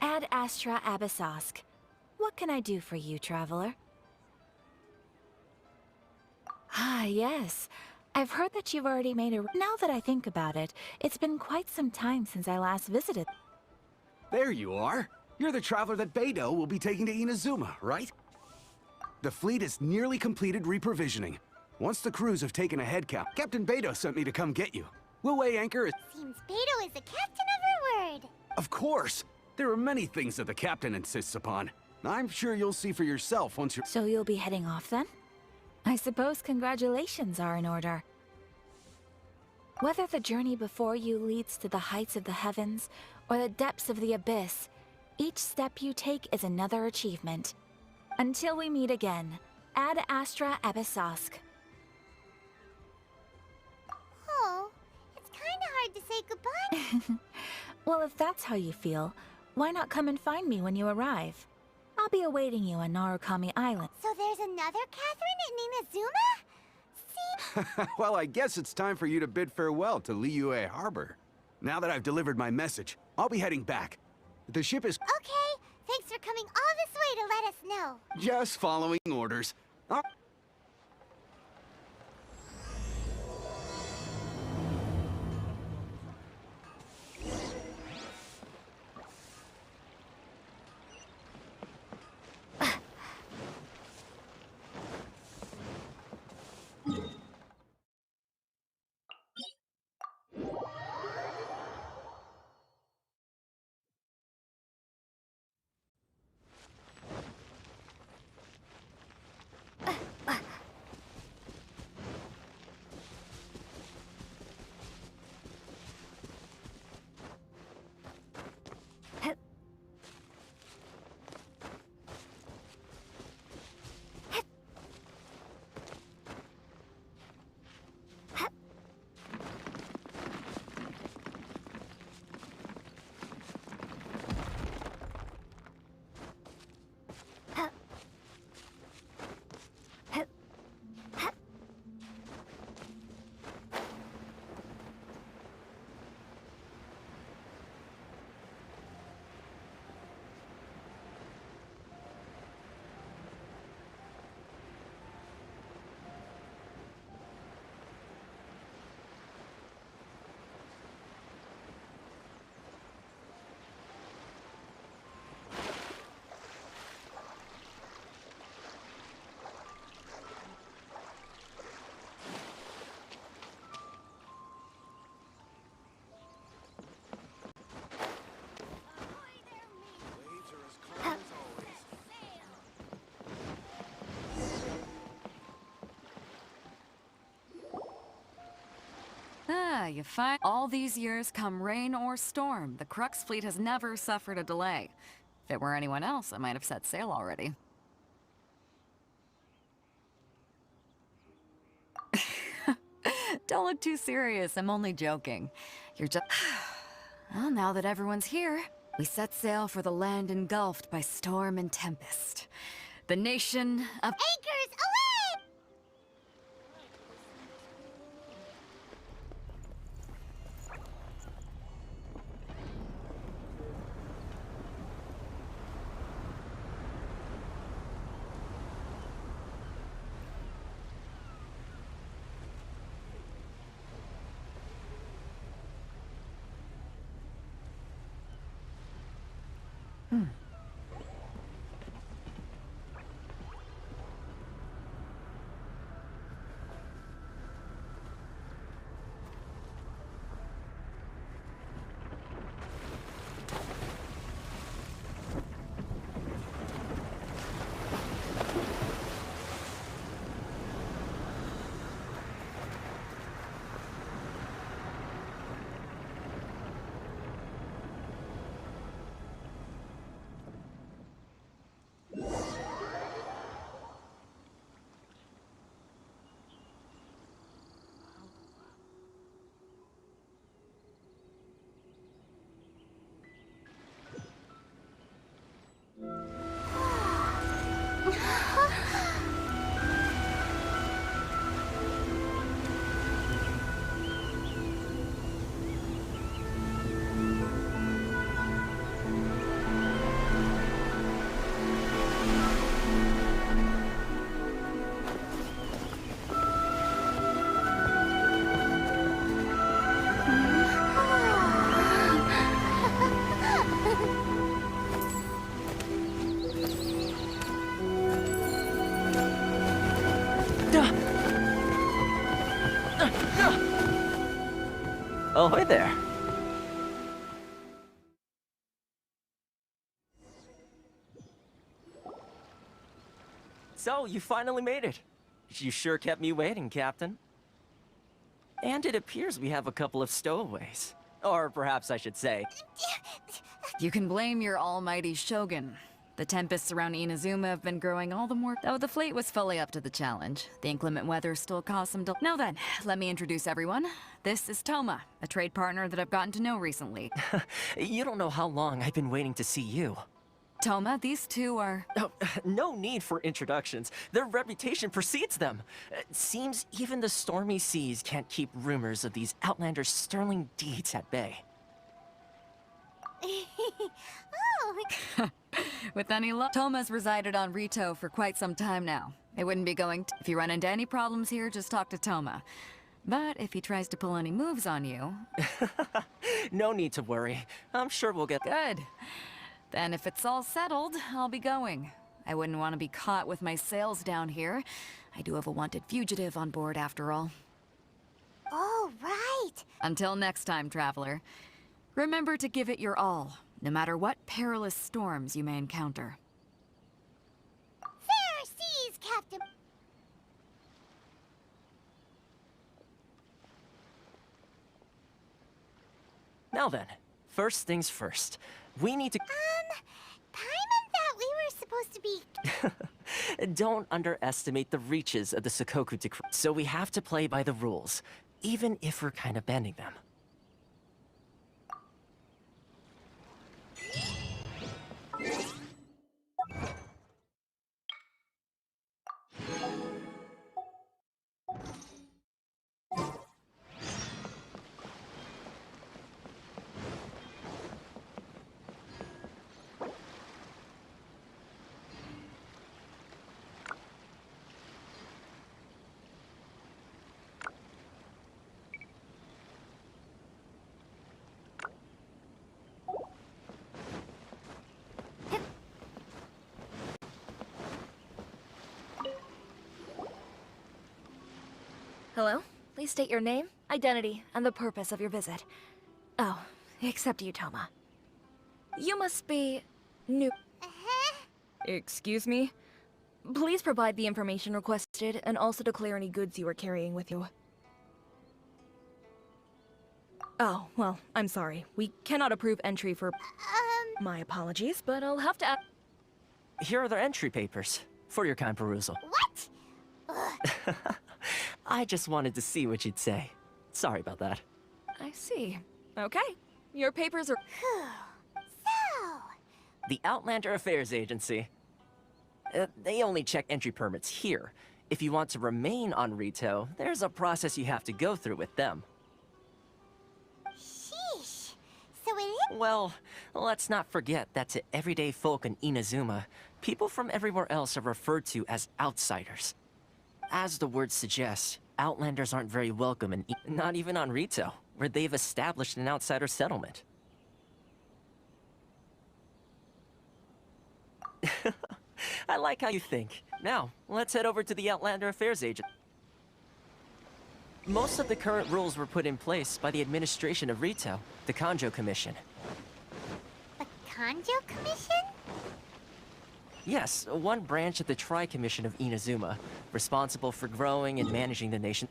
Ad Astra Abyssosk. What can I do for you, traveler? Ah, yes. I've heard that you've already made a... Now that I think about it, it's been quite some time since I last visited.
There you are. You're the traveler that Beidou will be taking to Inazuma, right? The fleet is nearly completed reprovisioning. Once the crews have taken a head count, Captain Beidou sent me to come get you. We'll weigh anchor...
Seems Beidou is the captain of her word.
Of course! There are many things that the captain insists upon. I'm sure you'll see for yourself once you're...
So you'll be heading off then? I suppose congratulations are in order. Whether the journey before you leads to the heights of the heavens or the depths of the abyss, each step you take is another achievement. Until we meet again, Ad Astra Abyssosk.
Oh, it's kinda hard to say goodbye.
Well, if that's how you feel, why not come and find me when you arrive? I'll be awaiting you on Narukami Island.
So there's another Catherine in Inazuma? See?
Well, I guess it's time for you to bid farewell to Liyue Harbor. Now that I've delivered my message, I'll be heading back. The ship is...
Okay, thanks for coming all this way to let us know.
just following orders.
you find all these years, come rain or storm, the Crux fleet has never suffered a delay. If it were anyone else, I might have set sail already. Don't look too serious, I'm only joking. You're just... Well, now that everyone's here, we set sail for the land engulfed by storm and tempest. The nation of...
Anchors, away!
Oh, hey there. So, you finally made it. You sure kept me waiting, Captain. And it appears we have a couple of stowaways. Or perhaps I should say...
You can blame your almighty Shogun. The tempests around Inazuma have been growing all the more... Though the fleet was fully up to the challenge, the inclement weather still caused some... Now then, let me introduce everyone. This is Toma, a trade partner that I've gotten to know recently.
You don't know how long I've been waiting to see you.
Toma, these two are...
Oh, no need for introductions. Their reputation precedes them. Seems even the stormy seas can't keep rumors of these outlanders' sterling deeds at bay.
Oh.
With any luck, Toma's resided on Rito for quite some time now. It wouldn't be going to... If you run into any problems here, just talk to Toma. But if he tries to pull any moves on you...
No need to worry. I'm sure we'll get...
Good. Then if it's all settled, I'll be going. I wouldn't want to be caught with my sails down here. I do have a wanted fugitive on board after all.
Oh, right.
Until next time, traveler. Remember to give it your all, no matter what perilous storms you may encounter.
Fair seas, Captain.
Now then, first things first. We need to...
Paimon thought we were supposed to be...
Don't underestimate the reaches of the Sakoku Decree. So we have to play by the rules, even if we're kind of bending them.
Hello? Please state your name, identity, and the purpose of your visit. Oh, except you, Toma. You must be... new... Excuse me? Please provide the information requested, and also declare any goods you are carrying with you.
Oh, well, I'm sorry. We cannot approve entry for... My apologies, but I'll have to...
Here are their entry papers, for your kind perusal.
What? Ugh.
I just wanted to see what you'd say. Sorry about that.
I see. Okay. Your papers are...
So...
The Outlander Affairs Agency. They only check entry permits here. If you want to remain on Rito, there's a process you have to go through with them.
Sheesh. So it is...
Well, let's not forget that to everyday folk in Inazuma, people from everywhere else are referred to as outsiders. As the word suggests, Outlanders aren't very welcome not even on Rito, where they've established an outsider settlement. I like how you think. Now, let's head over to the Outlander Affairs Agent. Most of the current rules were put in place by the administration of Rito, the Kanjo Commission.
The Kanjo Commission?
Yes, one branch of the Tri-Commission of Inazuma, responsible for growing and managing the nation.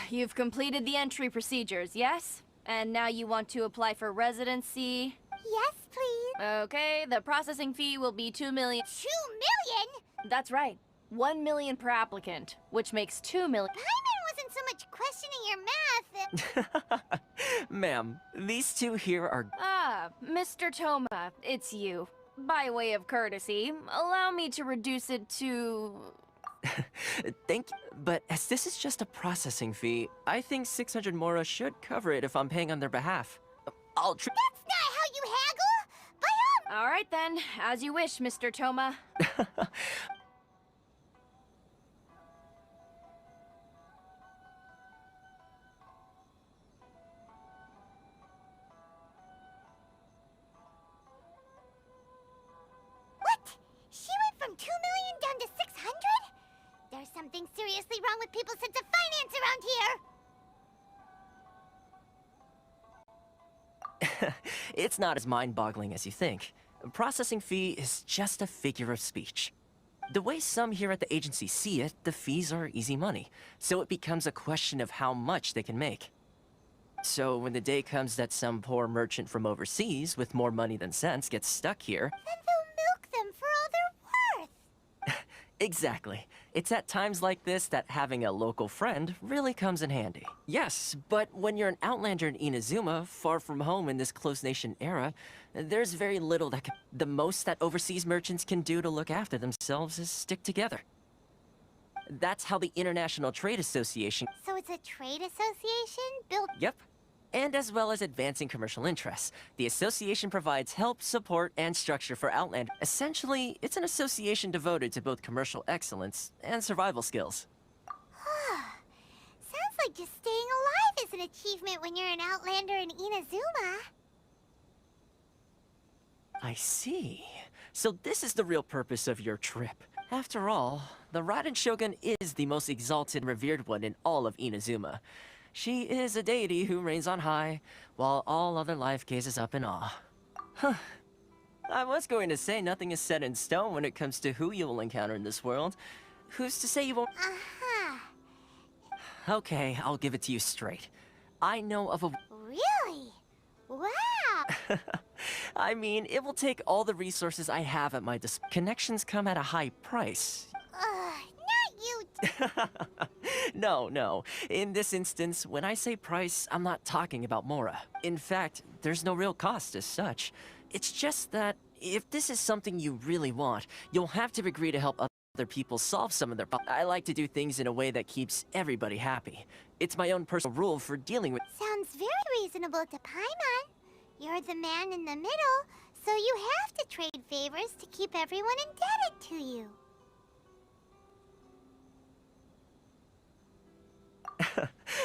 You've completed the entry procedures, yes? And now you want to apply for residency?
Yes, please.
Okay, the processing fee will be 2 million.
2 million?
That's right. 1 million per applicant, which makes 2 million.
Paimon wasn't so much questioning your math.
Ma'am, these two here are...
Ah, Mr. Toma, it's you. By way of courtesy, allow me to reduce it to...
Thank you, but as this is just a processing fee, I think 600 Mora should cover it if I'm paying on their behalf.
That's not how you haggle! By
All right then, as you wish, Mr. Toma.
What? She went from 2 million down to 600? There's something seriously wrong with people's sense of finance around here!
It's not as mind-boggling as you think. A processing fee is just a figure of speech. The way some here at the agency see it, the fees are easy money, so it becomes a question of how much they can make. So when the day comes that some poor merchant from overseas with more money than sense gets stuck here...
Then they'll milk them for all they're worth!
Exactly. It's at times like this that having a local friend really comes in handy. Yes, but when you're an outlander in Inazuma, far from home in this closed nation era, there's very little that the most that overseas merchants can do to look after themselves is stick together. That's how the International Trade Association...
So it's a trade association built...
Yep. And as well as advancing commercial interests, the association provides help, support, and structure for Outland. Essentially, it's an association devoted to both commercial excellence and survival skills.
Sounds like just staying alive is an achievement when you're an outlander in Inazuma.
I see. So this is the real purpose of your trip. After all, the Raiden Shogun is the most exalted and revered one in all of Inazuma. She is a deity who reigns on high, while all other life gazes up in awe. Huh. I was going to say nothing is set in stone when it comes to who you will encounter in this world. Who's to say you won't...
Uh-huh.
Okay, I'll give it to you straight. I know of a...
Really? Wow!
I mean, it will take all the resources I have at my disposal. Connections come at a high price.
Not you...
No. In this instance, when I say price, I'm not talking about Mora. In fact, there's no real cost as such. It's just that if this is something you really want, you'll have to agree to help other people solve some of their problems. I like to do things in a way that keeps everybody happy. It's my own personal rule for dealing with...
Sounds very reasonable to Paimon. You're the man in the middle, so you have to trade favors to keep everyone indebted to you.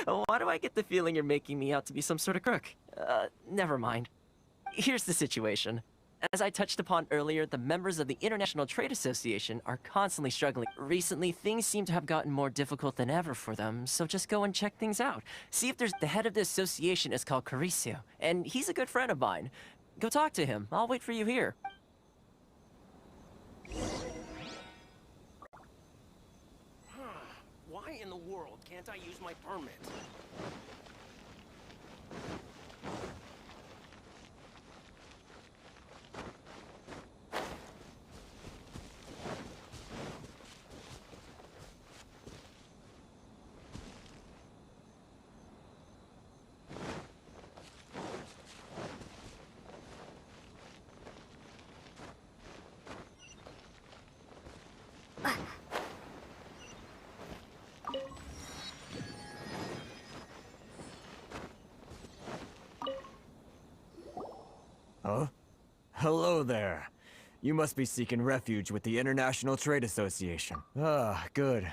Why do I get the feeling you're making me out to be some sort of crook? Never mind. Here's the situation. As I touched upon earlier, the members of the International Trade Association are constantly struggling. Recently, things seem to have gotten more difficult than ever for them, so just go and check things out. See if there's... The head of the association is called Caricio, and he's a good friend of mine. Go talk to him. I'll wait for you here.
Why in the world can't I use my permit?
Huh? Hello there. You must be seeking refuge with the International Trade Association. Ah, good.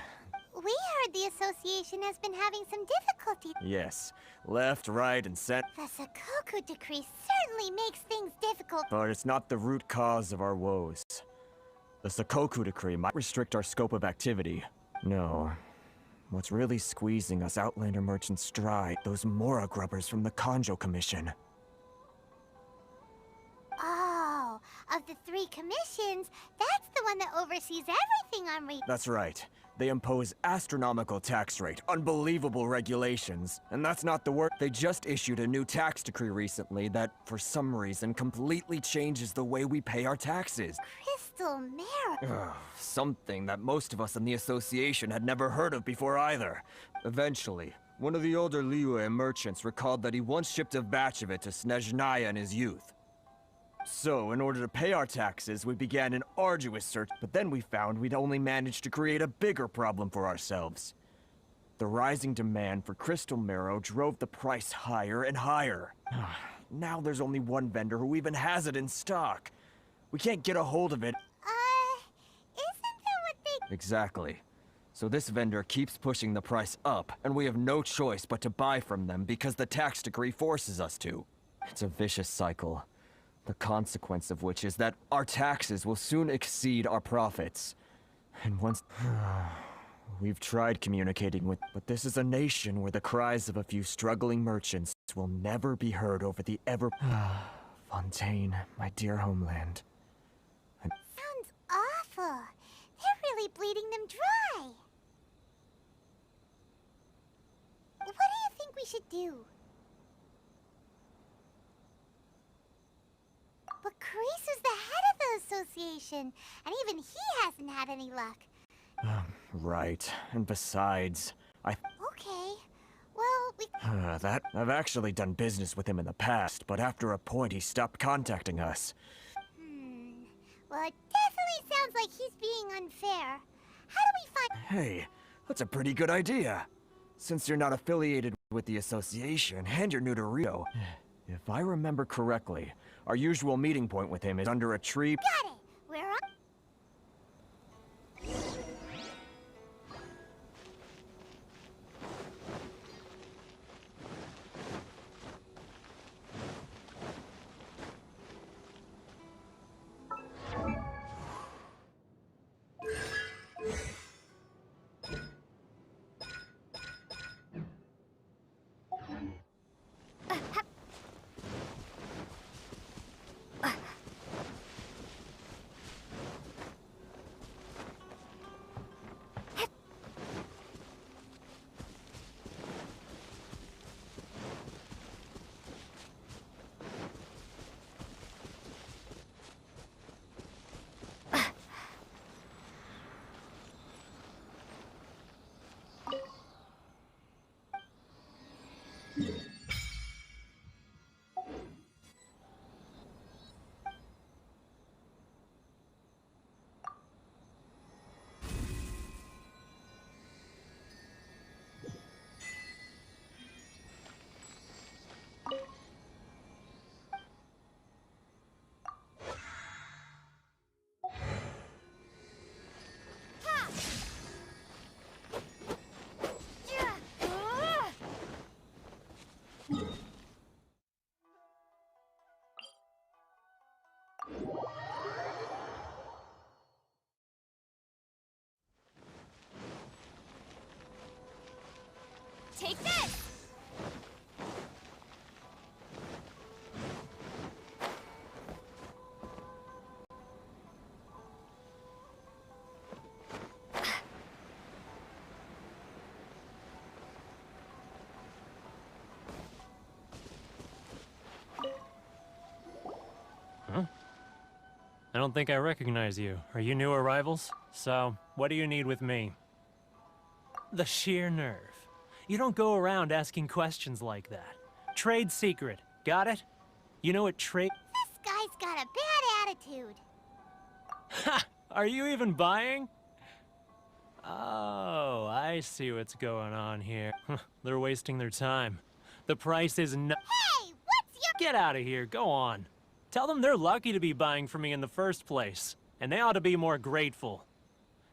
We heard the association has been having some difficulty.
Yes. Left, right, and center.
The Sakoku decree certainly makes things difficult.
But it's not the root cause of our woes. The Sakoku decree might restrict our scope of activity. No. What's really squeezing us Outlander merchants dry, those Mora grubbers from the Kanjo Commission.
Oh, of the 3 commissions, that's the one that oversees everything on
That's right. They impose astronomical tax rate, unbelievable regulations, and that's not the worst. They just issued a new tax decree recently that, for some reason, completely changes the way we pay our taxes.
Crystal Mirror.
Something that most of us in the association had never heard of before either. Eventually, one of the older Liyue merchants recalled that he once shipped a batch of it to Snezhnaya in his youth. So, in order to pay our taxes, we began an arduous search, but then we found we'd only managed to create a bigger problem for ourselves. The rising demand for crystal marrow drove the price higher and higher. Now there's only one vendor who even has it in stock. We can't get a hold of it.
Isn't that what they...
Exactly. So this vendor keeps pushing the price up, and we have no choice but to buy from them because the tax decree forces us to. It's a vicious cycle. The consequence of which is that our taxes will soon exceed our profits. And once... We've tried communicating with... But this is a nation where the cries of a few struggling merchants will never be heard over the ever... Fontaine, my dear homeland.
Sounds awful. They're really bleeding them dry. What do you think we should do? But Carice is the head of the association, and even he hasn't had any luck.
Right. And besides,
Okay. Well, we...
I've actually done business with him in the past, but after a point he stopped contacting us.
Well, it definitely sounds like he's being unfair. How do we find...
Hey, that's a pretty good idea. Since you're not affiliated with the association, and you're new to Rio, if I remember correctly, our usual meeting point with him is under a tree...
Got it! We're on...
don't think I recognize you. Are you new arrivals? So, what do you need with me? The sheer nerve. You don't go around asking questions like that. Trade secret. Got it? You know what trade...
This guy's got a bad attitude.
Ha! Are you even buying? Oh, I see what's going on here. They're wasting their time. The price is no—
Hey, what's your—
Get out of here, go on. Tell them they're lucky to be buying from me in the first place, and they ought to be more grateful.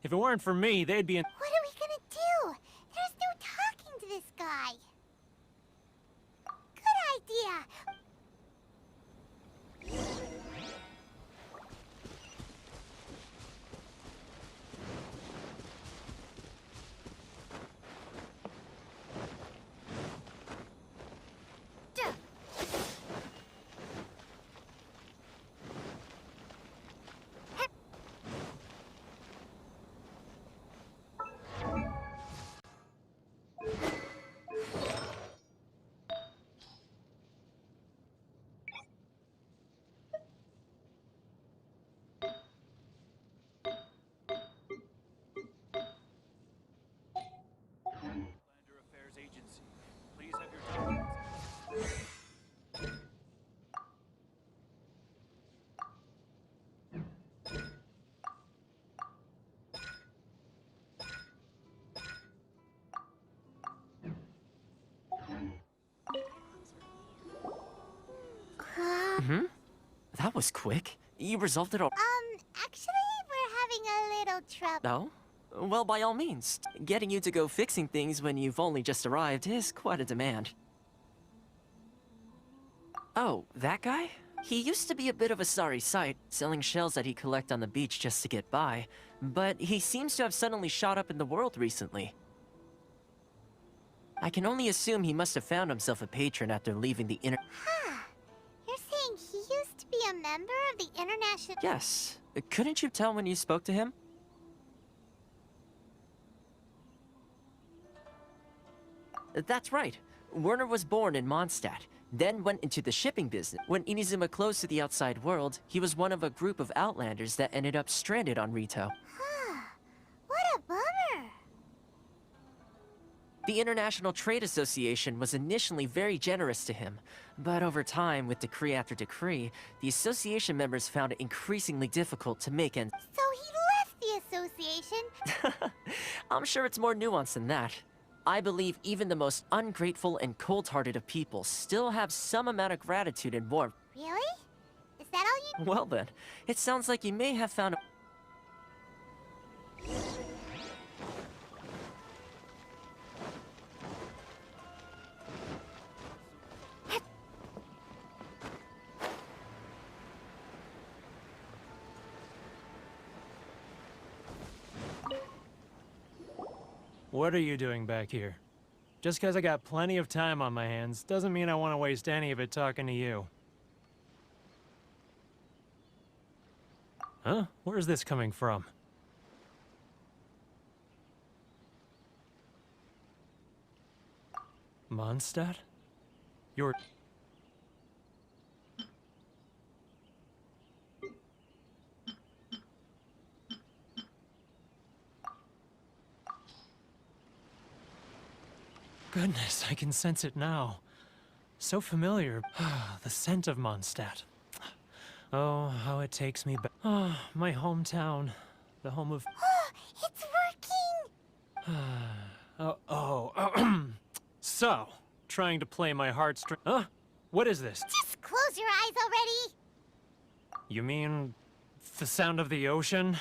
If it weren't for me, they'd be in—
What are we gonna do? There's no talking to this guy. Good idea.
Affairs Agency. Please have your documents.
That was quick. You resolved it all.
Actually, we're having a little trouble.
No? Well, by all means. Getting you to go fixing things when you've only just arrived is quite a demand. Oh, that guy? He used to be a bit of a sorry sight, selling shells that he'd collect on the beach just to get by. But he seems to have suddenly shot up in the world recently. I can only assume he must have found himself a patron after leaving the inner—
Huh. You're saying he used to be a member of the International—
Yes. Couldn't you tell when you spoke to him? That's right. Werner was born in Mondstadt, then went into the shipping business. When Inazuma closed to the outside world, he was one of a group of outlanders that ended up stranded on Rito.
What a bummer.
The International Trade Association was initially very generous to him, but over time, with decree after decree, the association members found it increasingly difficult to make ends.
So he left the association?
I'm sure it's more nuanced than that. I believe even the most ungrateful and cold-hearted of people still have some amount of gratitude and warmth.
Really? Is that all you—
Well then, it sounds like you may have found a—
What are you doing back here? Just because I got plenty of time on my hands doesn't mean I want to waste any of it talking to you. Huh? Where's this coming from? Mondstadt? You're... Goodness, I can sense it now. So familiar. The scent of Mondstadt. Oh, how it takes me back. Oh, my hometown. The home of...
It's working!
So, trying to play my heartstring... Huh? What is this?
Just close your eyes already!
You mean... the sound of the ocean?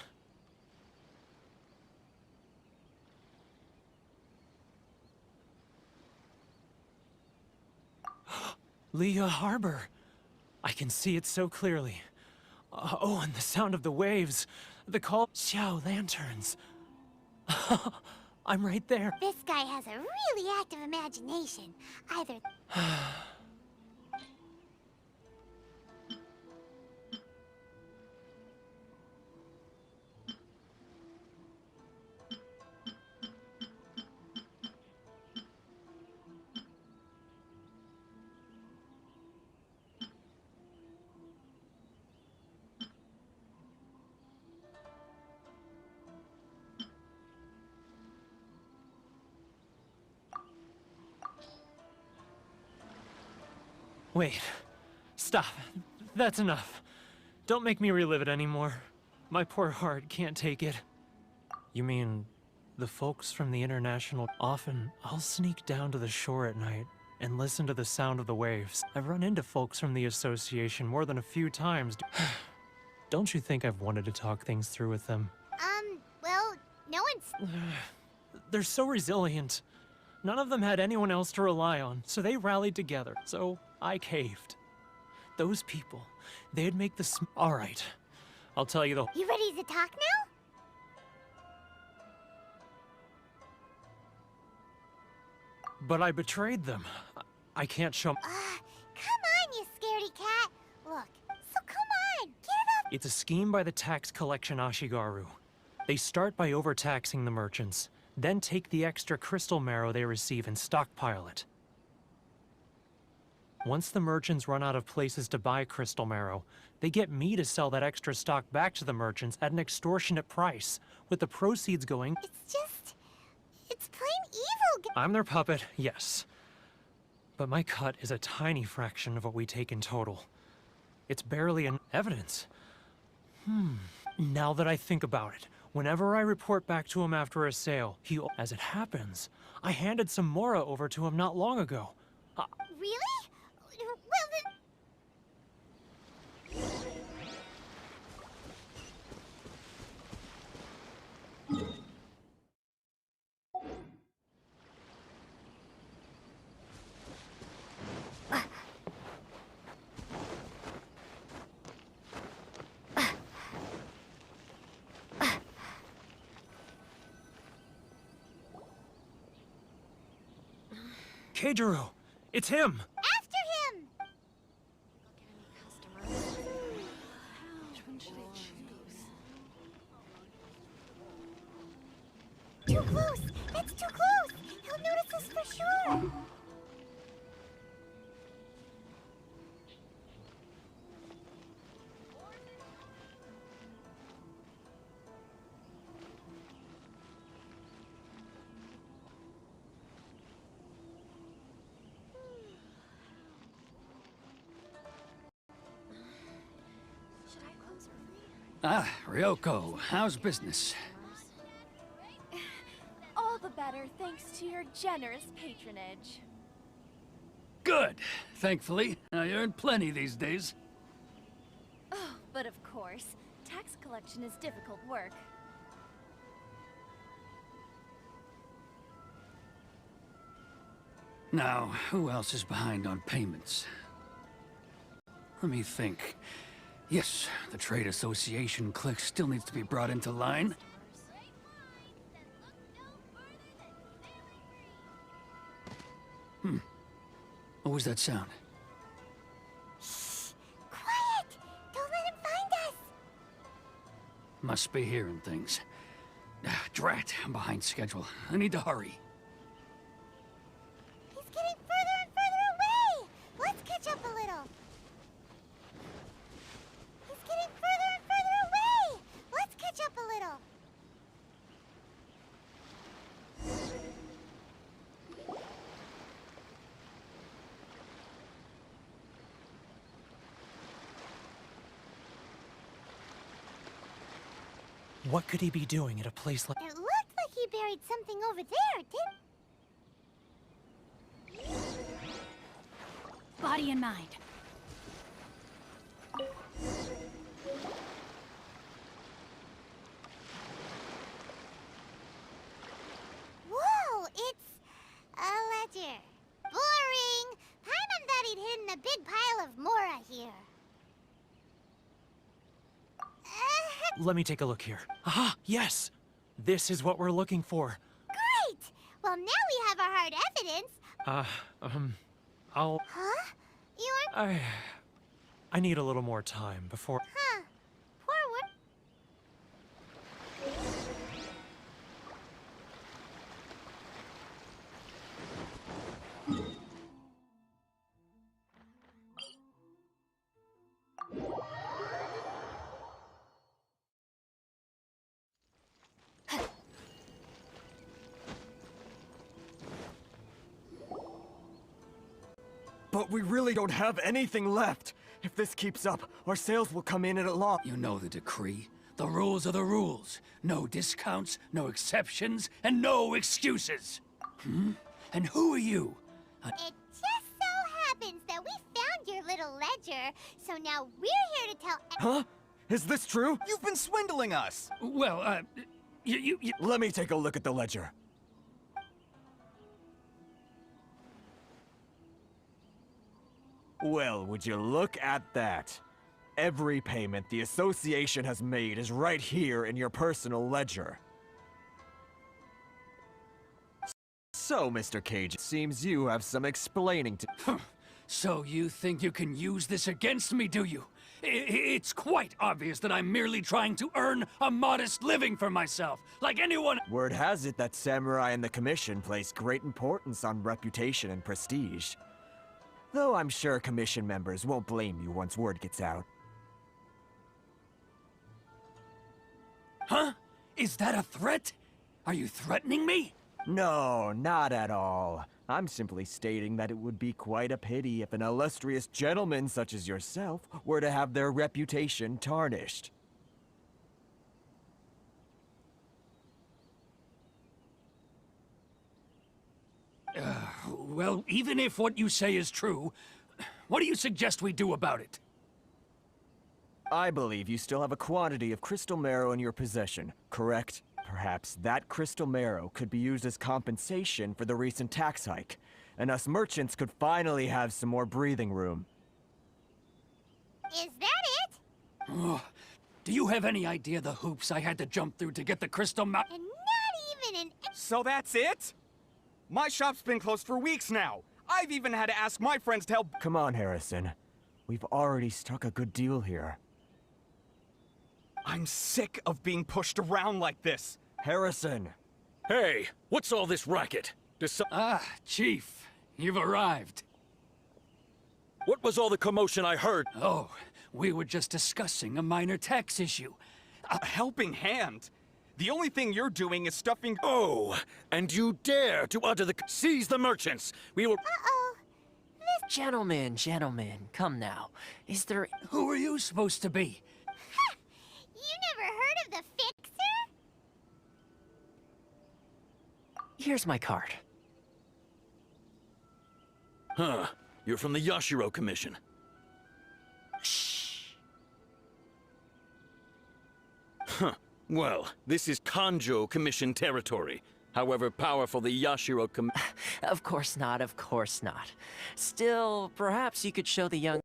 Leah Harbor. I can see it so clearly. Oh, and the sound of the waves. The call... Xiao lanterns. I'm right there.
This guy has a really active imagination. Either...
Wait. Stop. That's enough. Don't make me relive it anymore. My poor heart can't take it. You mean, the folks from the International... Often, I'll sneak down to the shore at night and listen to the sound of the waves. I've run into folks from the association more than a few times. Don't you think I've wanted to talk things through with them?
Well, no one's...
They're so resilient. None of them had anyone else to rely on, so they rallied together. So I caved. Those people, they'd make the All right, I'll tell you the...
You ready to talk now?
But I betrayed them. I can't show...
Come on, you scaredy cat. Look, so come on, get up.
It's a scheme by the tax collection Ashigaru. They start by overtaxing the merchants, then take the extra crystal marrow they receive and stockpile it. Once the merchants run out of places to buy crystal marrow, they get me to sell that extra stock back to the merchants at an extortionate price, with the proceeds going...
It's plain evil.
I'm their puppet, yes. But my cut is a tiny fraction of what we take in total. It's barely an evidence. Now that I think about it, whenever I report back to him after a sale, as it happens, I handed some Mora over to him not long ago.
Really? Well,
Keijiro! It's him!
After him! Too close! That's too close! He'll notice us for sure!
Ah, Ryoko, how's business?
All the better thanks to your generous patronage.
Good. Thankfully, I earn plenty these days.
Oh, but of course, tax collection is difficult work.
Now, who else is behind on payments? Let me think. Yes, the Trade Association clique still needs to be brought into line. What was that sound?
Shh! Quiet! Don't let him find us!
Must be hearing things. Drat, I'm behind schedule. I need to hurry.
He's getting further and further away! Let's catch up a little. He's getting further and further away! Let's catch up a little.
What could he be doing at a place like...
It looked like he buried something over there, didn't...
Body and mind.
Whoa, it's a ledger. Boring! Paimon thought he'd hidden a big pile of Mora here.
Let me take a look here. Ah, yes! This is what we're looking for.
Great! Well, now we have our hard evidence.
I'll...
Huh? You are...
I need a little more time before...
Huh. Poor one.
But we really don't have anything left. If this keeps up, our sales will come in at a loss.
You know the decree. The rules are the rules. No discounts, no exceptions, and no excuses. And who are you?
It just so happens that we found your little ledger, so now we're here to tell.
Huh? Is this true?
You've been swindling us!
Well, you...
Let me take a look at the ledger. Well, would you look at that? Every payment the association has made is right here in your personal ledger. So, Mr. Cage, it seems you have some explaining to...
So you think you can use this against me, do you? It's quite obvious that I'm merely trying to earn a modest living for myself, like anyone—
Word has it that Samurai and the Commission place great importance on reputation and prestige. Though I'm sure Commission members won't blame you once word gets out.
Huh? Is that a threat? Are you threatening me?
No, not at all. I'm simply stating that it would be quite a pity if an illustrious gentleman such as yourself were to have their reputation tarnished.
Well, even if what you say is true, what do you suggest we do about it?
I believe you still have a quantity of crystal marrow in your possession, correct? Perhaps that crystal marrow could be used as compensation for the recent tax hike, and us merchants could finally have some more breathing room.
Is that it?
Oh, do you have any idea the hoops I had to jump through to get the crystal ma—
And not even an—
So that's it? My shop's been closed for weeks now. I've even had to ask my friends to help—
Come on, Harrison. We've already struck a good deal here.
I'm sick of being pushed around like this.
Harrison!
Hey, what's all this racket?
Chief, you've arrived.
What was all the commotion I heard?
Oh, we were just discussing a minor tax issue.
A helping hand? The only thing you're doing is stuffing—
Oh, and you dare to utter the— Seize the merchants! We will—
Uh-oh.
Gentlemen, come now. Is there—
Who are you supposed to be?
You never heard of the Fixer?
Here's my card.
Huh. You're from the Yashiro Commission.
Shh.
Huh. Well, this is Kanjo Commission territory. However powerful the Yashiro
Of course not. Still, perhaps you could show the young—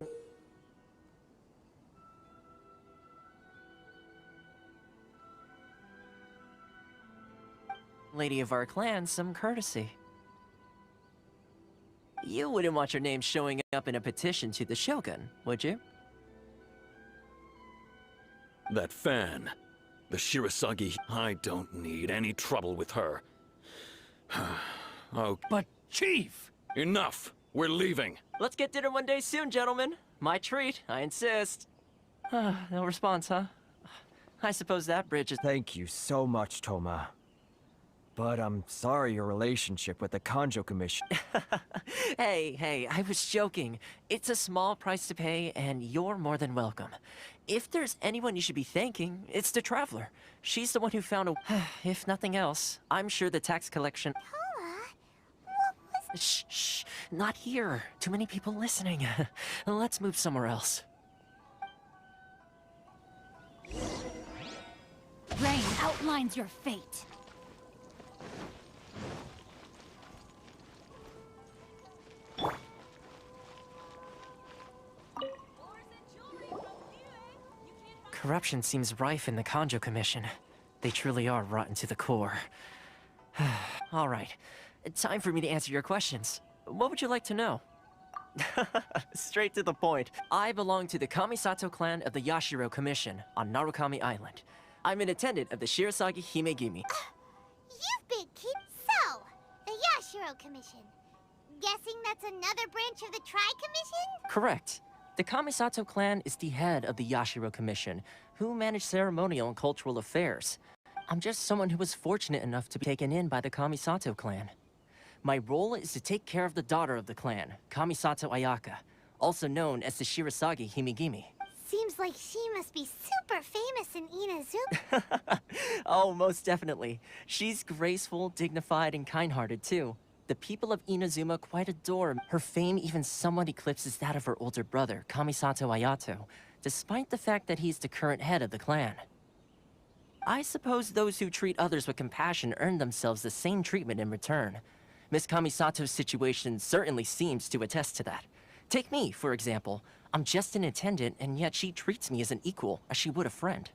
lady of our clan some courtesy. You wouldn't want your name showing up in a petition to the Shogun, would you?
That fan. The Shirasagi. I don't need any trouble with her. Oh.
But, Chief!
Enough! We're leaving.
Let's get dinner one day soon, gentlemen. My treat, I insist. No response, huh? I suppose that bridge is—
Thank you so much, Toma. But I'm sorry your relationship with the Kanjo Commission—
Hey, I was joking. It's a small price to pay, and you're more than welcome. If there's anyone you should be thanking, it's the Traveler. She's the one who found a— If nothing else, I'm sure the tax collection—
Paula, what was—
Shh, not here. Too many people listening. Let's move somewhere else.
Rain outlines your fate.
Corruption seems rife in the Kanjo Commission. They truly are rotten to the core. All right, time for me to answer your questions. What would you like to know? Straight to the point. I belong to the Kamisato clan of the Yashiro Commission on Narukami Island. I'm an attendant of the Shirasagi Himegimi.
You've been So, the Yashiro Commission. Guessing that's another branch of the Tri-Commission?
Correct. The Kamisato clan is the head of the Yashiro Commission, who manage ceremonial and cultural affairs. I'm just someone who was fortunate enough to be taken in by the Kamisato clan. My role is to take care of the daughter of the clan, Kamisato Ayaka, also known as the Shirasagi Himigimi.
Seems like she must be super famous in Inazuma.
Oh, most definitely. She's graceful, dignified, and kind-hearted, too. The people of Inazuma quite adore her. Her fame even somewhat eclipses that of her older brother, Kamisato Ayato, despite the fact that he's the current head of the clan. I suppose those who treat others with compassion earn themselves the same treatment in return. Miss Kamisato's situation certainly seems to attest to that. Take me, for example. I'm just an attendant, and yet she treats me as an equal, as she would a friend.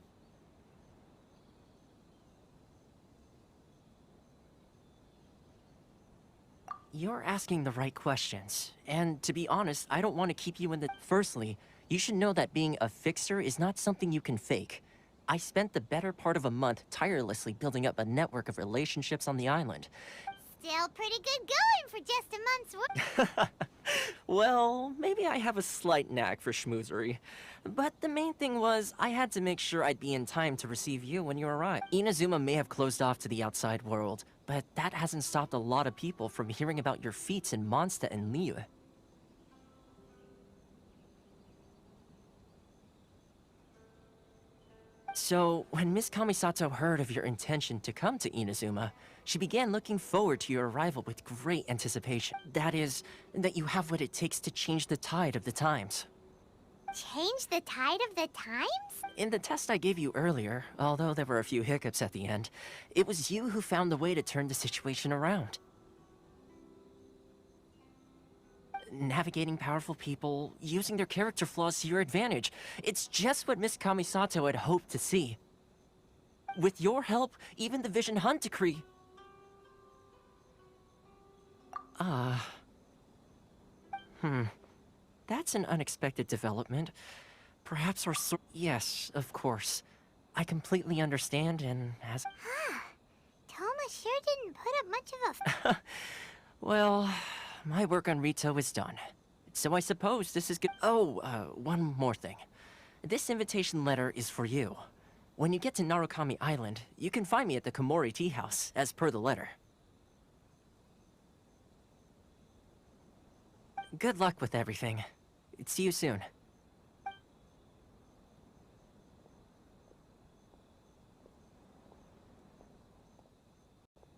You're asking the right questions, and to be honest, I don't want to keep you in the... Firstly, you should know that being a fixer is not something you can fake. I spent the better part of a month tirelessly building up a network of relationships on the island.
Still pretty good going for just a month's work.
Well, maybe I have a slight knack for schmoozery. But the main thing was, I had to make sure I'd be in time to receive you when you arrived. Inazuma may have closed off to the outside world, but that hasn't stopped a lot of people from hearing about your feats in Mondstadt and Liyue. So, when Miss Kamisato heard of your intention to come to Inazuma, she began looking forward to your arrival with great anticipation. That is, that you have what it takes to change the tide of the times.
Change the tide of the times?
In the test I gave you earlier, although there were a few hiccups at the end, it was you who found the way to turn the situation around. Navigating powerful people, using their character flaws to your advantage. It's just what Miss Kamisato had hoped to see. With your help, even the Vision Hunt decree... That's an unexpected development. Perhaps our Yes, of course. I completely understand and as...
Toma sure didn't put up much of a...
Well, my work on Rito is done. So I suppose this is good. Oh, one more thing. This invitation letter is for you. When you get to Narukami Island, you can find me at the Komori Tea House, as per the letter. Good luck with everything. See you soon.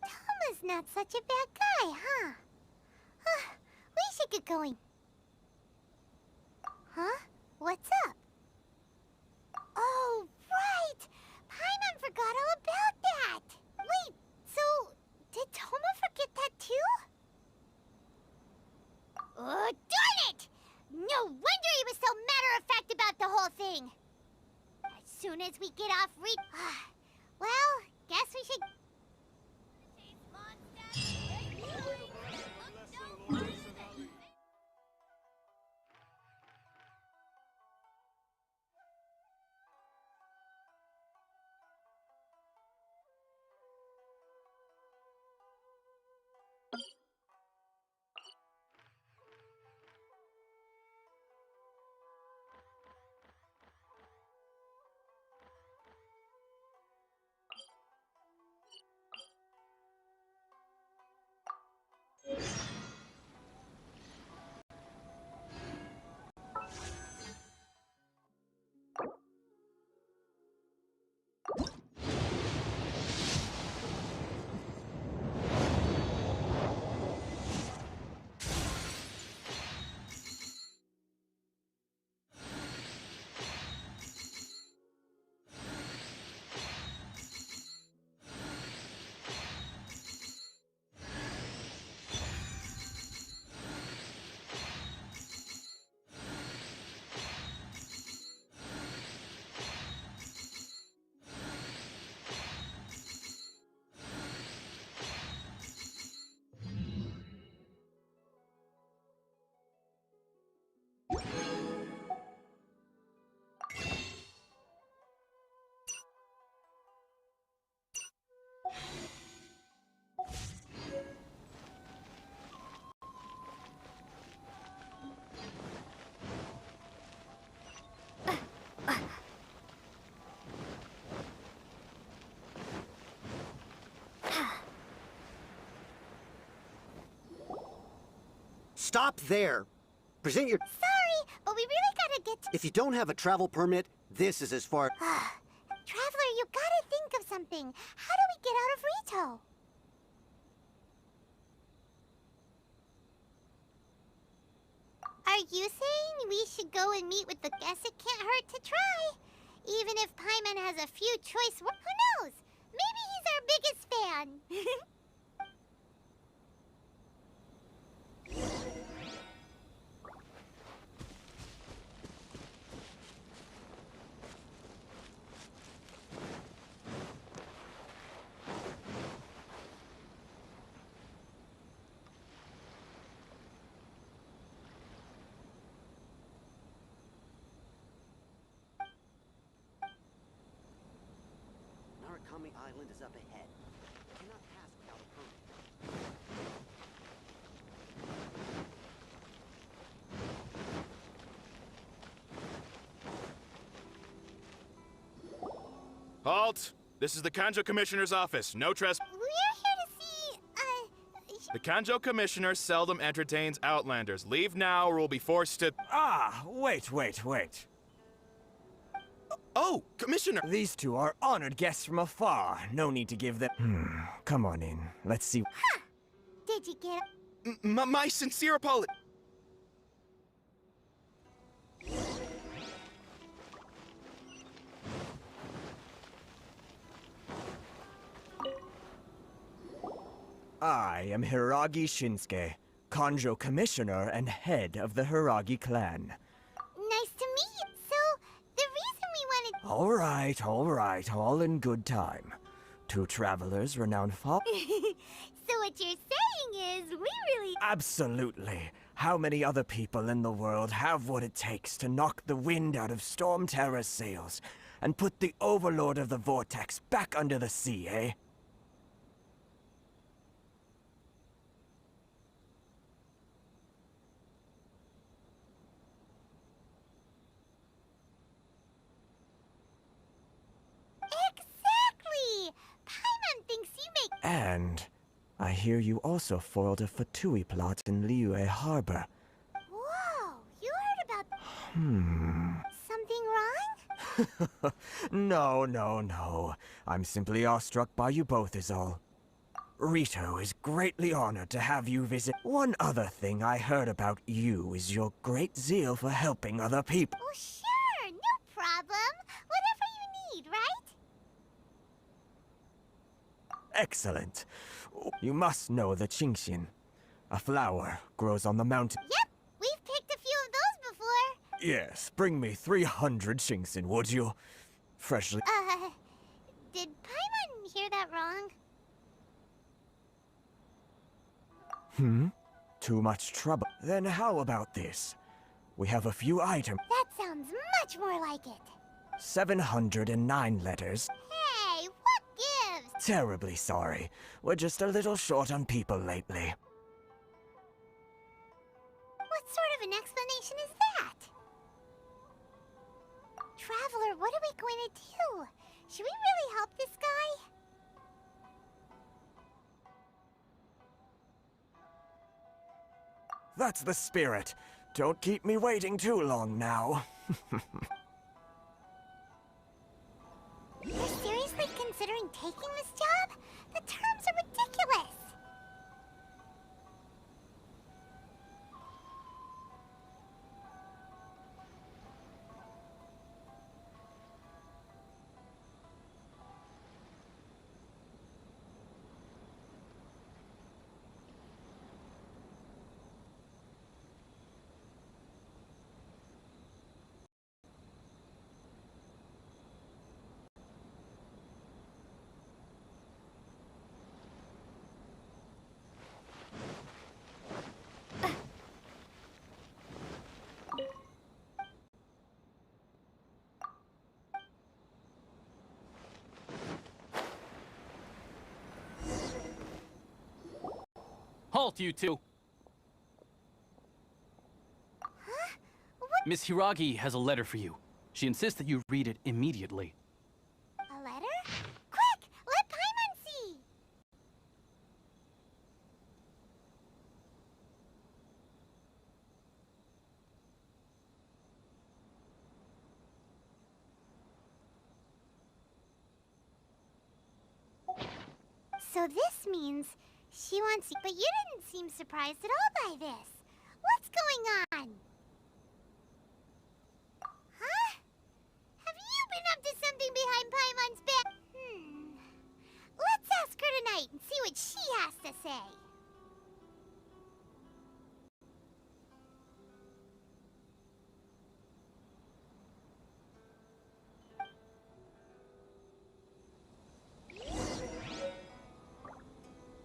Toma's not such a bad guy, huh? We should get going. Huh? What's up? Oh, right! Paimon forgot all about that! Wait, so... did Toma forget that too? Oh, darn it! No wonder he was so matter-of-fact about the whole thing! As soon as we get off well, guess we should...
Stop there. Present your...
Sorry, but we really gotta get to...
If you don't have a travel permit, this is as far...
Traveler, you gotta think of something. How do we get out of Rito? Are you saying we should go and meet with the guest? It can't hurt to try. Even if Paimon has a few choice words, who knows? Maybe he's our biggest fan.
Narukami Island is up ahead. Cannot pass without a permit.
Halt! This is the Kanjo Commissioner's office. No trespass.
We're here to see,
The Kanjo Commissioner seldom entertains outlanders. Leave now or we'll be forced to...
Ah, wait.
Oh, Commissioner!
These two are honored guests from afar. No need to give them... Come on in. Let's see...
Did you get...
My sincere apology.
I am Hiragi Shinsuke, Kanjo Commissioner and head of the Hiragi clan.
Nice to meet you. So, the reason we wanted...
All right, all in good time. Two travelers renowned for...
So what you're saying is, we really...
Absolutely. How many other people in the world have what it takes to knock the wind out of Storm Terror's sails and put the Overlord of the Vortex back under the sea, eh?
Exactly! Paimon thinks you make...
And I hear you also foiled a Fatui plot in Liyue Harbor.
Whoa! You heard about... Something wrong?
No. I'm simply awestruck by you both is all. Rito is greatly honored to have you visit. One other thing I heard about you is your great zeal for helping other people.
Oh, sure! No problem! Whatever you need, right?
Excellent. You must know the Genshin. A flower grows on the mountain.
Yep! We've picked a few of those before.
Yes, bring me 300 Genshin, would you? Freshly...
Did Paimon hear that wrong?
Too much trouble. Then how about this? We have a few items.
That sounds much more like it.
709 letters.
Hey, what gives?
Terribly sorry. We're just a little short on people lately.
What sort of an explanation is that? Traveler, what are we going to do? Should we really help this guy?
That's the spirit. Don't keep me waiting too long now.
You're seriously considering taking this job? The terms are ridiculous.
Halt, you two!
Huh? What?
Miss Hiragi has a letter for you. She insists that you read it immediately.
A letter? Quick! Let Paimon see! So this means she wants you, but you didn't seem surprised at all by this. What's going on?